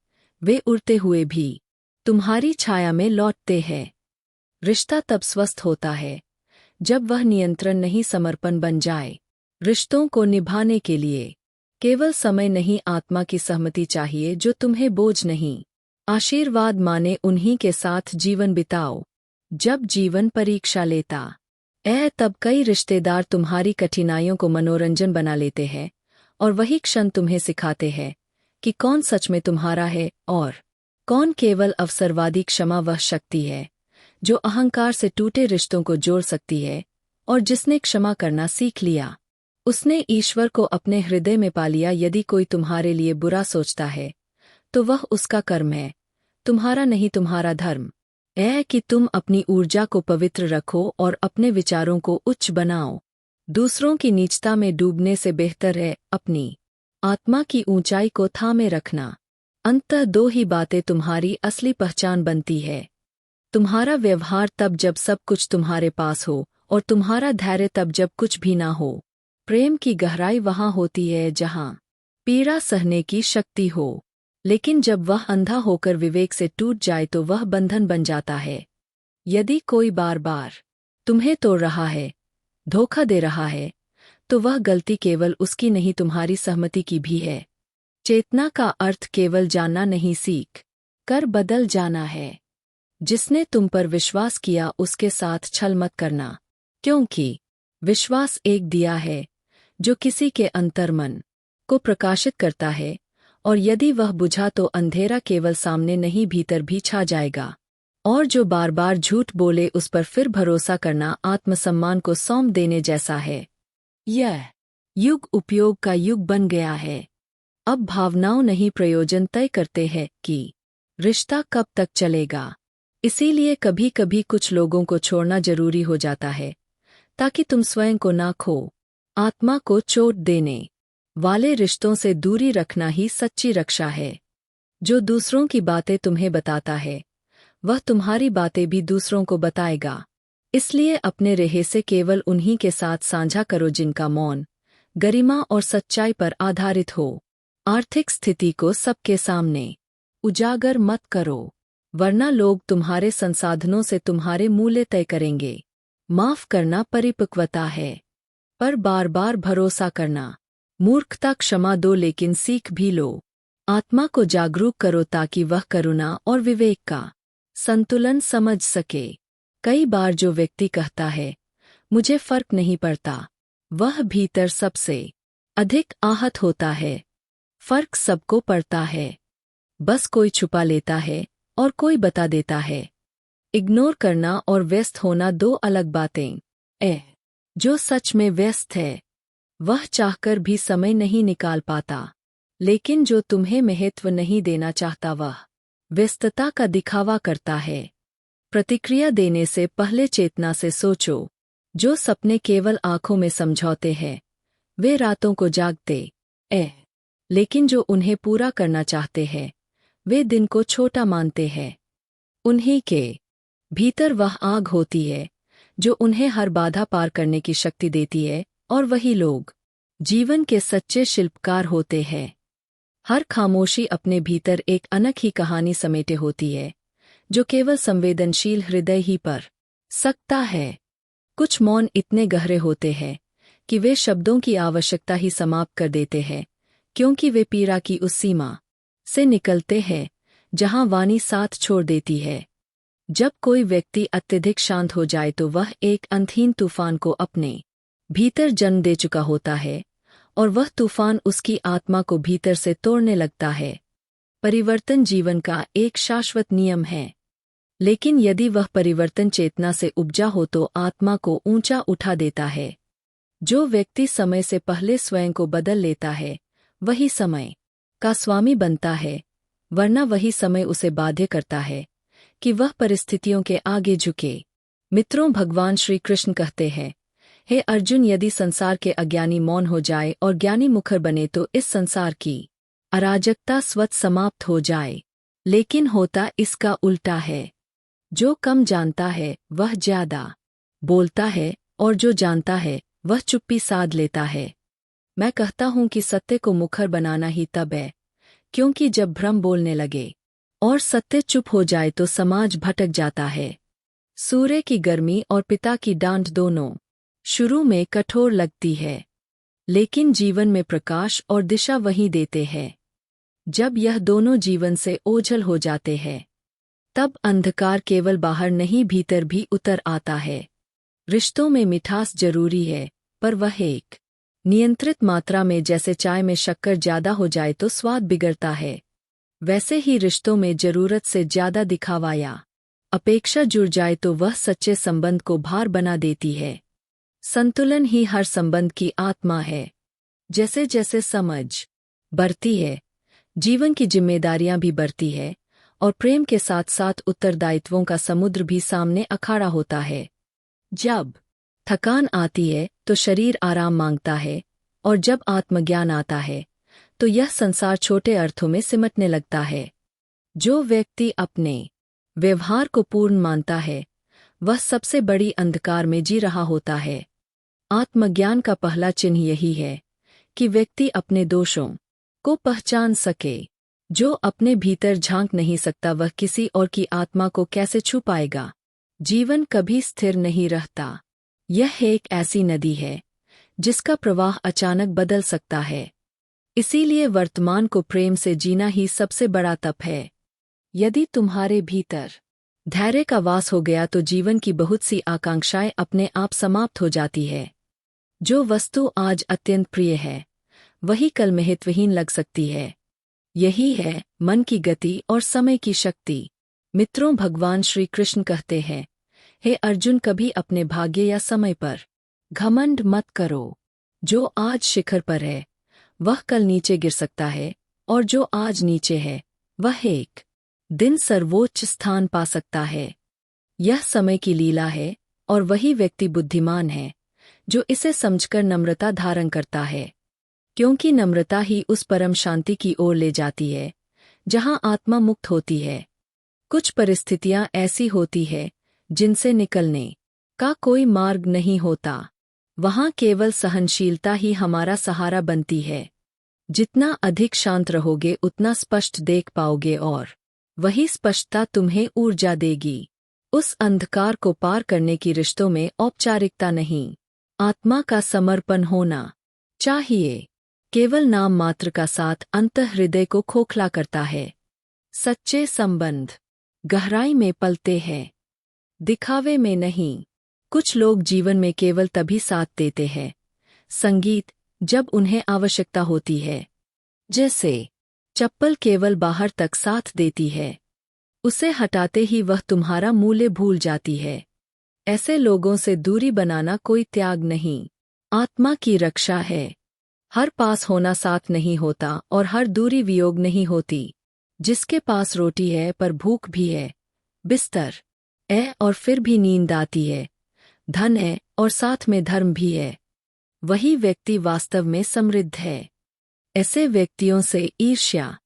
वे उड़ते हुए भी तुम्हारी छाया में लौटते हैं। रिश्ता तब स्वस्थ होता है जब वह नियंत्रण नहीं, समर्पण बन जाए। रिश्तों को निभाने के लिए केवल समय नहीं, आत्मा की सहमति चाहिए जो तुम्हें बोझ नहीं, आशीर्वाद माने। उन्हीं के साथ जीवन बिताओ जब जीवन परीक्षा लेता तब कई रिश्तेदार तुम्हारी कठिनाइयों को मनोरंजन बना लेते हैं, और वही क्षण तुम्हें सिखाते हैं कि कौन सच में तुम्हारा है और कौन केवल अवसरवादी। क्षमा वह शक्ति है जो अहंकार से टूटे रिश्तों को जोड़ सकती है, और जिसने क्षमा करना सीख लिया, उसने ईश्वर को अपने हृदय में पा लिया। यदि कोई तुम्हारे लिए बुरा सोचता है तो वह उसका कर्म है, तुम्हारा नहीं, तुम्हारा धर्म है कि तुम अपनी ऊर्जा को पवित्र रखो और अपने विचारों को उच्च बनाओ। दूसरों की नीचता में डूबने से बेहतर है अपनी आत्मा की ऊंचाई को थामे रखना। अंततः दो ही बातें तुम्हारी असली पहचान बनती है, तुम्हारा व्यवहार तब जब सब कुछ तुम्हारे पास हो, और तुम्हारा धैर्य तब जब कुछ भी ना हो। प्रेम की गहराई वहाँ होती है जहाँ पीड़ा सहने की शक्ति हो, लेकिन जब वह अंधा होकर विवेक से टूट जाए तो वह बंधन बन जाता है। यदि कोई बार बार तुम्हें तोड़ रहा है, धोखा दे रहा है, तो वह गलती केवल उसकी नहीं, तुम्हारी सहमति की भी है। चेतना का अर्थ केवल जानना नहीं, सीख कर बदल जाना है। जिसने तुम पर विश्वास किया उसके साथ छल मत करना, क्योंकि विश्वास एक दिया है जो किसी के अंतर्मन को प्रकाशित करता है, और यदि वह बुझा तो अंधेरा केवल सामने नहीं भीतर भी छा जाएगा। और जो बार बार झूठ बोले उस पर फिर भरोसा करना आत्मसम्मान को सौंप देने जैसा है। यह युग उपयोग का युग बन गया है। अब भावनाओं नहीं प्रयोजन तय करते हैं कि रिश्ता कब तक चलेगा। इसीलिए कभी कभी कुछ लोगों को छोड़ना जरूरी हो जाता है, ताकि तुम स्वयं को ना खो। आत्मा को चोट देने वाले रिश्तों से दूरी रखना ही सच्ची रक्षा है। जो दूसरों की बातें तुम्हें बताता है, वह तुम्हारी बातें भी दूसरों को बताएगा। इसलिए अपने रहस्य केवल उन्हीं के साथ साझा करो जिनका मौन, गरिमा और सच्चाई पर आधारित हो। आर्थिक स्थिति को सबके सामने उजागर मत करो, वरना लोग तुम्हारे संसाधनों से तुम्हारे मूल्य तय करेंगे। माफ करना परिपक्वता है, पर बार बार भरोसा करना मूर्खता। क्षमा दो लेकिन सीख भी लो। आत्मा को जागरूक करो ताकि वह करुणा और विवेक का संतुलन समझ सके। कई बार जो व्यक्ति कहता है मुझे फर्क नहीं पड़ता, वह भीतर सबसे अधिक आहत होता है। फर्क सबको पड़ता है, बस कोई छुपा लेता है और कोई बता देता है। इग्नोर करना और व्यस्त होना दो अलग बातें हैं। जो सच में व्यस्त है वह चाहकर भी समय नहीं निकाल पाता, लेकिन जो तुम्हें महत्व नहीं देना चाहता वह व्यस्तता का दिखावा करता है। प्रतिक्रिया देने से पहले चेतना से सोचो। जो सपने केवल आंखों में समझौते हैं वे रातों को जागते हैं, लेकिन जो उन्हें पूरा करना चाहते हैं वे दिन को छोटा मानते हैं। उन्हीं के भीतर वह आग होती है जो उन्हें हर बाधा पार करने की शक्ति देती है, और वही लोग जीवन के सच्चे शिल्पकार होते हैं। हर खामोशी अपने भीतर एक अनोखी कहानी समेटे होती है, जो केवल संवेदनशील हृदय ही पढ़ सकता है। कुछ मौन इतने गहरे होते हैं कि वे शब्दों की आवश्यकता ही समाप्त कर देते हैं, क्योंकि वे पीड़ा की उस सीमा से निकलते हैं जहां वाणी साथ छोड़ देती है। जब कोई व्यक्ति अत्यधिक शांत हो जाए तो वह एक अंतहीन तूफान को अपने भीतर जन्म दे चुका होता है, और वह तूफान उसकी आत्मा को भीतर से तोड़ने लगता है। परिवर्तन जीवन का एक शाश्वत नियम है, लेकिन यदि वह परिवर्तन चेतना से उपजा हो तो आत्मा को ऊंचा उठा देता है। जो व्यक्ति समय से पहले स्वयं को बदल लेता है वही समय का स्वामी बनता है, वरना वही समय उसे बाध्य करता है कि वह परिस्थितियों के आगे झुके। मित्रों, भगवान श्री कृष्ण कहते हैं, हे अर्जुन, यदि संसार के अज्ञानी मौन हो जाए और ज्ञानी मुखर बने तो इस संसार की अराजकता स्वतः समाप्त हो जाए। लेकिन होता इसका उल्टा है। जो कम जानता है वह ज्यादा बोलता है, और जो जानता है वह चुप्पी साध लेता है। मैं कहता हूं कि सत्य को मुखर बनाना ही तब है, क्योंकि जब भ्रम बोलने लगे और सत्य चुप हो जाए तो समाज भटक जाता है। सूर्य की गर्मी और पिता की डांट दोनों शुरू में कठोर लगती है, लेकिन जीवन में प्रकाश और दिशा वही देते हैं। जब यह दोनों जीवन से ओझल हो जाते हैं तब अंधकार केवल बाहर नहीं भीतर भी उतर आता है। रिश्तों में मिठास जरूरी है, पर वह एक नियंत्रित मात्रा में। जैसे चाय में शक्कर ज्यादा हो जाए तो स्वाद बिगड़ता है, वैसे ही रिश्तों में जरूरत से ज्यादा दिखावा या अपेक्षा जुड़ जाए तो वह सच्चे संबंध को भार बना देती है। संतुलन ही हर संबंध की आत्मा है। जैसे जैसे समझ बढ़ती है, जीवन की जिम्मेदारियां भी बढ़ती है और प्रेम के साथ साथ उत्तरदायित्वों का समुद्र भी सामने अखाड़ा होता है। जब थकान आती है तो शरीर आराम मांगता है, और जब आत्मज्ञान आता है तो यह संसार छोटे अर्थों में सिमटने लगता है। जो व्यक्ति अपने व्यवहार को पूर्ण मानता है, वह सबसे बड़ी अंधकार में जी रहा होता है। आत्मज्ञान का पहला चिन्ह यही है कि व्यक्ति अपने दोषों को पहचान सके। जो अपने भीतर झांक नहीं सकता, वह किसी और की आत्मा को कैसे छू पाएगा। जीवन कभी स्थिर नहीं रहता। यह एक ऐसी नदी है जिसका प्रवाह अचानक बदल सकता है। इसीलिए वर्तमान को प्रेम से जीना ही सबसे बड़ा तप है। यदि तुम्हारे भीतर धैर्य का वास हो गया तो जीवन की बहुत सी आकांक्षाएं अपने आप समाप्त हो जाती है। जो वस्तु आज अत्यंत प्रिय है, वही कल महत्वहीन लग सकती है। यही है मन की गति और समय की शक्ति। मित्रों, भगवान श्री कृष्ण कहते हैं, हे अर्जुन, कभी अपने भाग्य या समय पर घमंड मत करो। जो आज शिखर पर है, वह कल नीचे गिर सकता है, और जो आज नीचे है, वह एक दिन सर्वोच्च स्थान पा सकता है। यह समय की लीला है, और वही व्यक्ति बुद्धिमान है जो इसे समझकर नम्रता धारण करता है। क्योंकि नम्रता ही उस परम शांति की ओर ले जाती है जहां आत्मा मुक्त होती है। कुछ परिस्थितियां ऐसी होती है जिनसे निकलने का कोई मार्ग नहीं होता। वहां केवल सहनशीलता ही हमारा सहारा बनती है। जितना अधिक शांत रहोगे उतना स्पष्ट देख पाओगे, और वही स्पष्टता तुम्हें ऊर्जा देगी। उस अंधकार को पार करने की रिश्तों में औपचारिकता नहीं, आत्मा का समर्पण होना चाहिए। केवल नाम मात्र का साथ अंतःहृदय को खोखला करता है। सच्चे संबंध गहराई में पलते हैं, दिखावे में नहीं। कुछ लोग जीवन में केवल तभी साथ देते हैं, संगीत, जब उन्हें आवश्यकता होती है। जैसे चप्पल केवल बाहर तक साथ देती है, उसे हटाते ही वह तुम्हारा मूल्य भूल जाती है। ऐसे लोगों से दूरी बनाना कोई त्याग नहीं, आत्मा की रक्षा है। हर पास होना साथ नहीं होता, और हर दूरी वियोग नहीं होती। जिसके पास रोटी है पर भूख भी है, बिस्तर है और फिर भी नींद आती है, धन है और साथ में धर्म भी है, वही व्यक्ति वास्तव में समृद्ध है। ऐसे व्यक्तियों से ईर्ष्या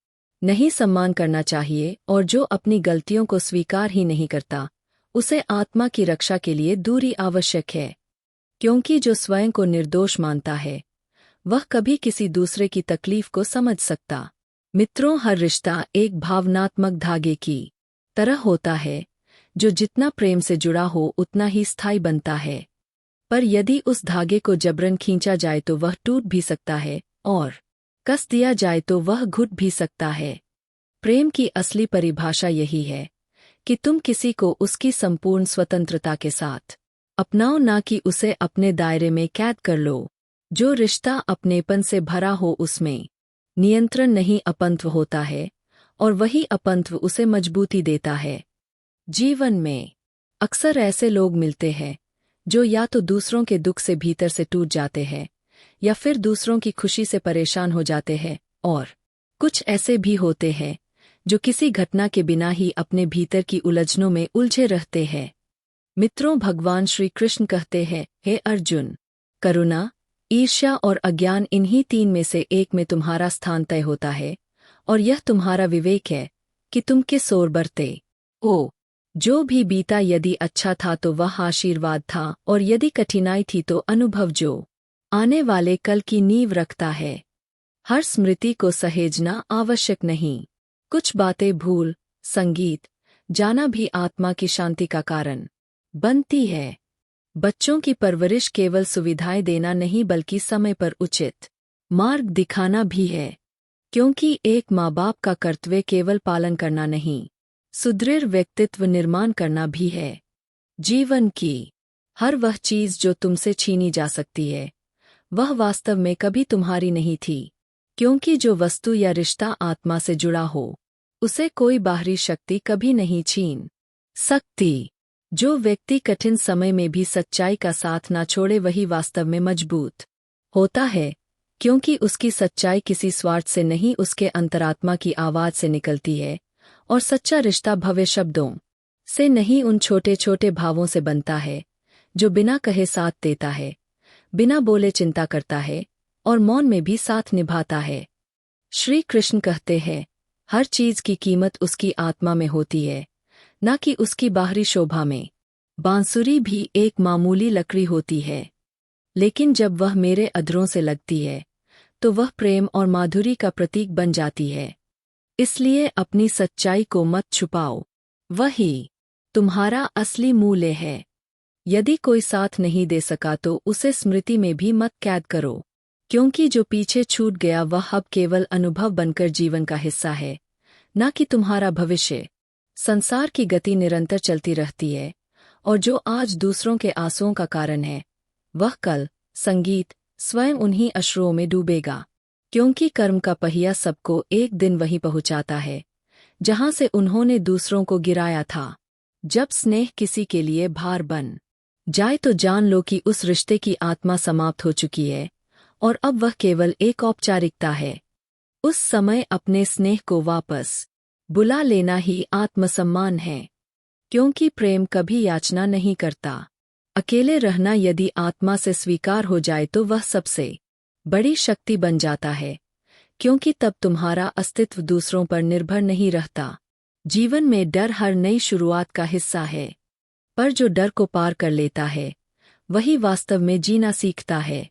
नहीं, सम्मान करना चाहिए। और जो अपनी गलतियों को स्वीकार ही नहीं करता, उसे आत्मा की रक्षा के लिए दूरी आवश्यक है। क्योंकि जो स्वयं को निर्दोष मानता है, वह कभी किसी दूसरे की तकलीफ को समझ सकता। मित्रों, हर रिश्ता एक भावनात्मक धागे की तरह होता है, जो जितना प्रेम से जुड़ा हो उतना ही स्थायी बनता है। पर यदि उस धागे को जबरन खींचा जाए तो वह टूट भी सकता है, और कस दिया जाए तो वह घुट भी सकता है। प्रेम की असली परिभाषा यही है कि तुम किसी को उसकी संपूर्ण स्वतंत्रता के साथ अपनाओ, ना कि उसे अपने दायरे में कैद कर लो। जो रिश्ता अपनेपन से भरा हो उसमें नियंत्रण नहीं, अपंत्व होता है, और वही अपंत्व उसे मजबूती देता है। जीवन में अक्सर ऐसे लोग मिलते हैं जो या तो दूसरों के दुख से भीतर से टूट जाते हैं, या फिर दूसरों की खुशी से परेशान हो जाते हैं, और कुछ ऐसे भी होते हैं जो किसी घटना के बिना ही अपने भीतर की उलझनों में उलझे रहते हैं। मित्रों, भगवान श्री कृष्ण कहते हैं, हे अर्जुन, करुणा, ईर्ष्या और अज्ञान, इन्हीं तीन में से एक में तुम्हारा स्थान तय होता है, और यह तुम्हारा विवेक है कि तुम किस ओर बढ़ते हो। जो भी बीता यदि अच्छा था तो वह आशीर्वाद था, और यदि कठिनाई थी तो अनुभव जो आने वाले कल की नींव रखता है। हर स्मृति को सहेजना आवश्यक नहीं। कुछ बातें भूल संगीत जाना भी आत्मा की शांति का कारण बनती है। बच्चों की परवरिश केवल सुविधाएं देना नहीं बल्कि समय पर उचित मार्ग दिखाना भी है, क्योंकि एक माँ बाप का कर्तव्य केवल पालन करना नहीं, सुदृढ़ व्यक्तित्व निर्माण करना भी है। जीवन की हर वह चीज जो तुमसे छीनी जा सकती है, वह वास्तव में कभी तुम्हारी नहीं थी, क्योंकि जो वस्तु या रिश्ता आत्मा से जुड़ा हो, उसे कोई बाहरी शक्ति कभी नहीं छीन शक्ति। जो व्यक्ति कठिन समय में भी सच्चाई का साथ ना छोड़े वही वास्तव में मजबूत होता है, क्योंकि उसकी सच्चाई किसी स्वार्थ से नहीं उसके अंतरात्मा की आवाज से निकलती है, और सच्चा रिश्ता भव्य शब्दों से नहीं उन छोटे छोटे भावों से बनता है जो बिना कहे साथ देता है, बिना बोले चिंता करता है और मौन में भी साथ निभाता है। श्री कृष्ण कहते हैं, हर चीज की कीमत उसकी आत्मा में होती है, न कि उसकी बाहरी शोभा में। बांसुरी भी एक मामूली लकड़ी होती है, लेकिन जब वह मेरे अधरों से लगती है तो वह प्रेम और माधुरी का प्रतीक बन जाती है। इसलिए अपनी सच्चाई को मत छुपाओ, वही तुम्हारा असली मूल्य है। यदि कोई साथ नहीं दे सका तो उसे स्मृति में भी मत कैद करो, क्योंकि जो पीछे छूट गया वह अब केवल अनुभव बनकर जीवन का हिस्सा है, न कि तुम्हारा भविष्य। संसार की गति निरंतर चलती रहती है, और जो आज दूसरों के आंसुओं का कारण है वह कल संगीत स्वयं उन्हीं अश्रुओं में डूबेगा, क्योंकि कर्म का पहिया सबको एक दिन वहीं पहुंचाता है जहां से उन्होंने दूसरों को गिराया था। जब स्नेह किसी के लिए भार बन जाए तो जान लो कि उस रिश्ते की आत्मा समाप्त हो चुकी है और अब वह केवल एक औपचारिकता है। उस समय अपने स्नेह को वापस बुला लेना ही आत्मसम्मान है, क्योंकि प्रेम कभी याचना नहीं करता। अकेले रहना यदि आत्मा से स्वीकार हो जाए तो वह सबसे बड़ी शक्ति बन जाता है, क्योंकि तब तुम्हारा अस्तित्व दूसरों पर निर्भर नहीं रहता। जीवन में डर हर नई शुरुआत का हिस्सा है, पर जो डर को पार कर लेता है वही वास्तव में जीना सीखता है।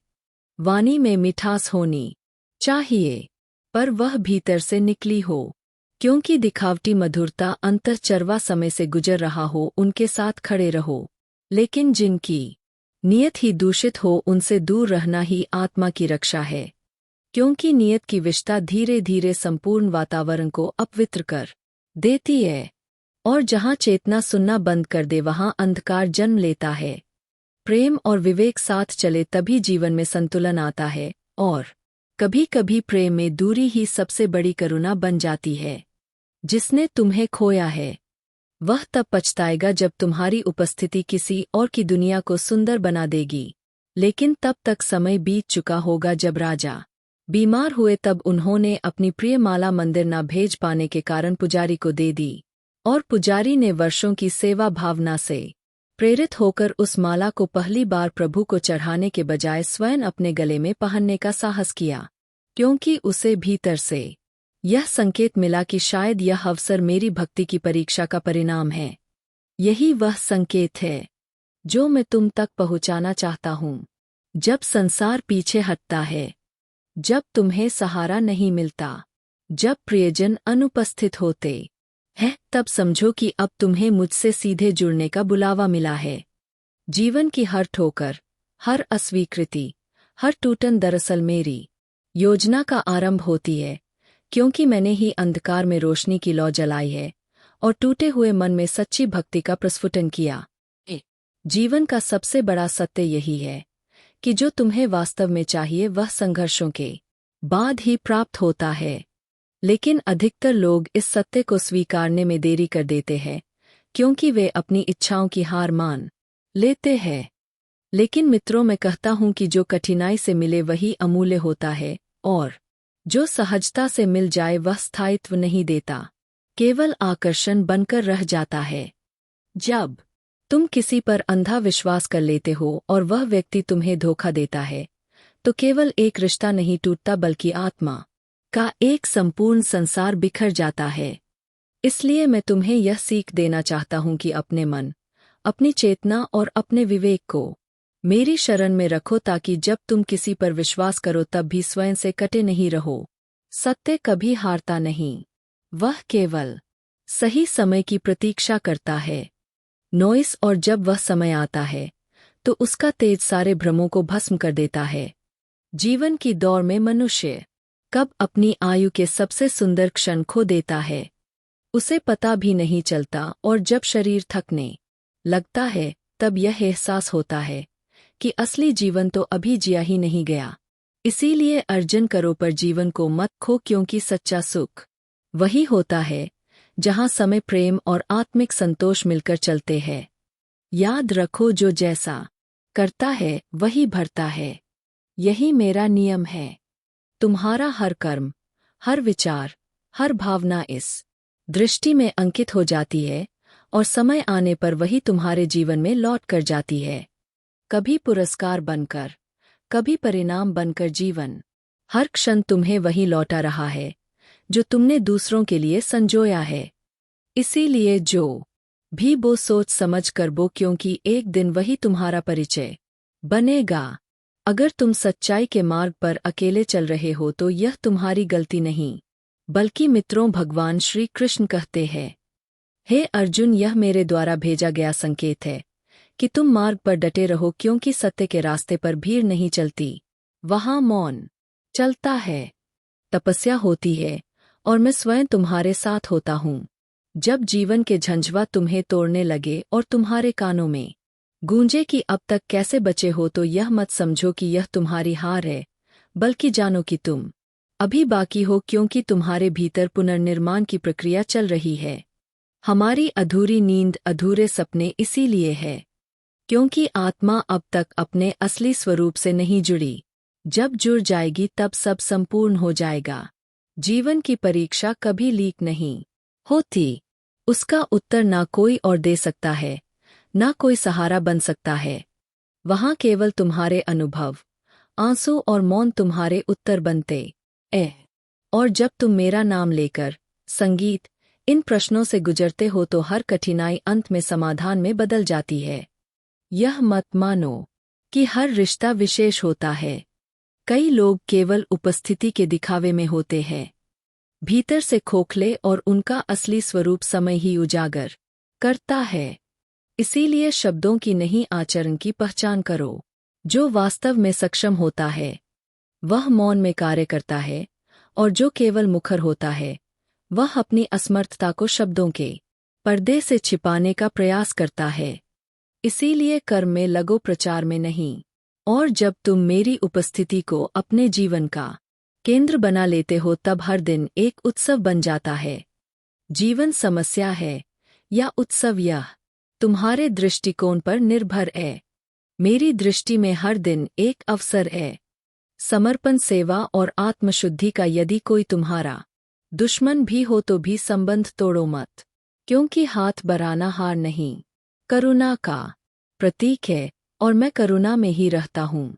वाणी में मिठास होनी चाहिए, पर वह भीतर से निकली हो, क्योंकि दिखावटी मधुरता अंतःचरवा समय से गुजर रहा हो उनके साथ खड़े रहो, लेकिन जिनकी नियत ही दूषित हो उनसे दूर रहना ही आत्मा की रक्षा है, क्योंकि नियत की विषता धीरे धीरे संपूर्ण वातावरण को अपवित्र कर देती है, और जहां चेतना सुनना बंद कर दे वहां अंधकार जन्म लेता है। प्रेम और विवेक साथ चले तभी जीवन में संतुलन आता है, और कभी कभी प्रेम में दूरी ही सबसे बड़ी करुणा बन जाती है। जिसने तुम्हें खोया है वह तब पछताएगा जब तुम्हारी उपस्थिति किसी और की दुनिया को सुंदर बना देगी, लेकिन तब तक समय बीत चुका होगा। जब राजा बीमार हुए तब उन्होंने अपनी प्रिय माला मंदिर न भेज पाने के कारण पुजारी को दे दी, और पुजारी ने वर्षों की सेवा भावना से प्रेरित होकर उस माला को पहली बार प्रभु को चढ़ाने के बजाय स्वयं अपने गले में पहनने का साहस किया, क्योंकि उसे भीतर से यह संकेत मिला कि शायद यह अवसर मेरी भक्ति की परीक्षा का परिणाम है। यही वह संकेत है जो मैं तुम तक पहुंचाना चाहता हूँ। जब संसार पीछे हटता है, जब तुम्हें सहारा नहीं मिलता, जब प्रियजन अनुपस्थित होते हैं, तब समझो कि अब तुम्हें मुझसे सीधे जुड़ने का बुलावा मिला है। जीवन की हर ठोकर, हर अस्वीकृति, हर टूटन दरअसल मेरी योजना का आरंभ होती है, क्योंकि मैंने ही अंधकार में रोशनी की लौ जलाई है और टूटे हुए मन में सच्ची भक्ति का प्रस्फुटन किया। जीवन का सबसे बड़ा सत्य यही है कि जो तुम्हें वास्तव में चाहिए वह संघर्षों के बाद ही प्राप्त होता है, लेकिन अधिकतर लोग इस सत्य को स्वीकारने में देरी कर देते हैं, क्योंकि वे अपनी इच्छाओं की हार मान लेते हैं। लेकिन मित्रों, मैं कहता हूं कि जो कठिनाई से मिले वही अमूल्य होता है, और जो सहजता से मिल जाए वह स्थायित्व नहीं देता, केवल आकर्षण बनकर रह जाता है। जब तुम किसी पर अंधा विश्वास कर लेते हो और वह व्यक्ति तुम्हें धोखा देता है, तो केवल एक रिश्ता नहीं टूटता बल्कि आत्मा का एक संपूर्ण संसार बिखर जाता है। इसलिए मैं तुम्हें यह सीख देना चाहता हूं कि अपने मन, अपनी चेतना और अपने विवेक को मेरी शरण में रखो, ताकि जब तुम किसी पर विश्वास करो तब भी स्वयं से कटे नहीं रहो। सत्य कभी हारता नहीं, वह केवल सही समय की प्रतीक्षा करता है। नोइस, और जब वह समय आता है तो उसका तेज सारे भ्रमों को भस्म कर देता है। जीवन की दौड़ में मनुष्य कब अपनी आयु के सबसे सुंदर क्षण खो देता है उसे पता भी नहीं चलता, और जब शरीर थकने लगता है तब यह एहसास होता है कि असली जीवन तो अभी जिया ही नहीं गया। इसीलिए अर्जन करो पर जीवन को मत खो, क्योंकि सच्चा सुख वही होता है जहाँ समय, प्रेम और आत्मिक संतोष मिलकर चलते हैं। याद रखो, जो जैसा करता है वही भरता है। यही मेरा नियम है। तुम्हारा हर कर्म, हर विचार, हर भावना इस दृष्टि में अंकित हो जाती है और समय आने पर वही तुम्हारे जीवन में लौट कर जाती है। कभी पुरस्कार बनकर, कभी परिणाम बनकर जीवन हर क्षण तुम्हें वही लौटा रहा है जो तुमने दूसरों के लिए संजोया है। इसीलिए जो भी वो सोच समझ कर वो, क्योंकि एक दिन वही तुम्हारा परिचय बनेगा। अगर तुम सच्चाई के मार्ग पर अकेले चल रहे हो तो यह तुम्हारी गलती नहीं, बल्कि मित्रों, भगवान श्री कृष्ण कहते हैं, हे अर्जुन, यह मेरे द्वारा भेजा गया संकेत है कि तुम मार्ग पर डटे रहो, क्योंकि सत्य के रास्ते पर भीड़ नहीं चलती, वहां मौन चलता है, तपस्या होती है, और मैं स्वयं तुम्हारे साथ होता हूँ। जब जीवन के झंझवा तुम्हें तोड़ने लगे और तुम्हारे कानों में गूंजे कि अब तक कैसे बचे हो, तो यह मत समझो कि यह तुम्हारी हार है, बल्कि जानो कि तुम अभी बाकी हो, क्योंकि तुम्हारे भीतर पुनर्निर्माण की प्रक्रिया चल रही है। हमारी अधूरी नींद, अधूरे सपने इसीलिए है क्योंकि आत्मा अब तक अपने असली स्वरूप से नहीं जुड़ी। जब जुड़ जाएगी तब सब संपूर्ण हो जाएगा। जीवन की परीक्षा कभी लीक नहीं होती। उसका उत्तर ना कोई और दे सकता है, ना कोई सहारा बन सकता है। वहां केवल तुम्हारे अनुभव, आंसू और मौन तुम्हारे उत्तर बनते हैं। और जब तुम मेरा नाम लेकर संगीत, इन प्रश्नों से गुजरते हो तो हर कठिनाई अंत में समाधान में बदल जाती है। यह मत मानो कि हर रिश्ता विशेष होता है। कई लोग केवल उपस्थिति के दिखावे में होते हैं, भीतर से खोखले, और उनका असली स्वरूप समय ही उजागर करता है। इसीलिए शब्दों की नहीं, आचरण की पहचान करो। जो वास्तव में सक्षम होता है वह मौन में कार्य करता है, और जो केवल मुखर होता है वह अपनी असमर्थता को शब्दों के पर्दे से छिपाने का प्रयास करता है। इसीलिए कर्म में लगो, प्रचार में नहीं। और जब तुम मेरी उपस्थिति को अपने जीवन का केंद्र बना लेते हो तब हर दिन एक उत्सव बन जाता है। जीवन समस्या है या उत्सव, यह तुम्हारे दृष्टिकोण पर निर्भर है। मेरी दृष्टि में हर दिन एक अवसर है। समर्पण, सेवा और आत्मशुद्धि का। यदि कोई तुम्हारा दुश्मन भी हो तो भी संबंध तोड़ो मत, क्योंकि हाथ बढ़ाना हार नहीं, करुणा का प्रतीक है, और मैं करुणा में ही रहता हूँ।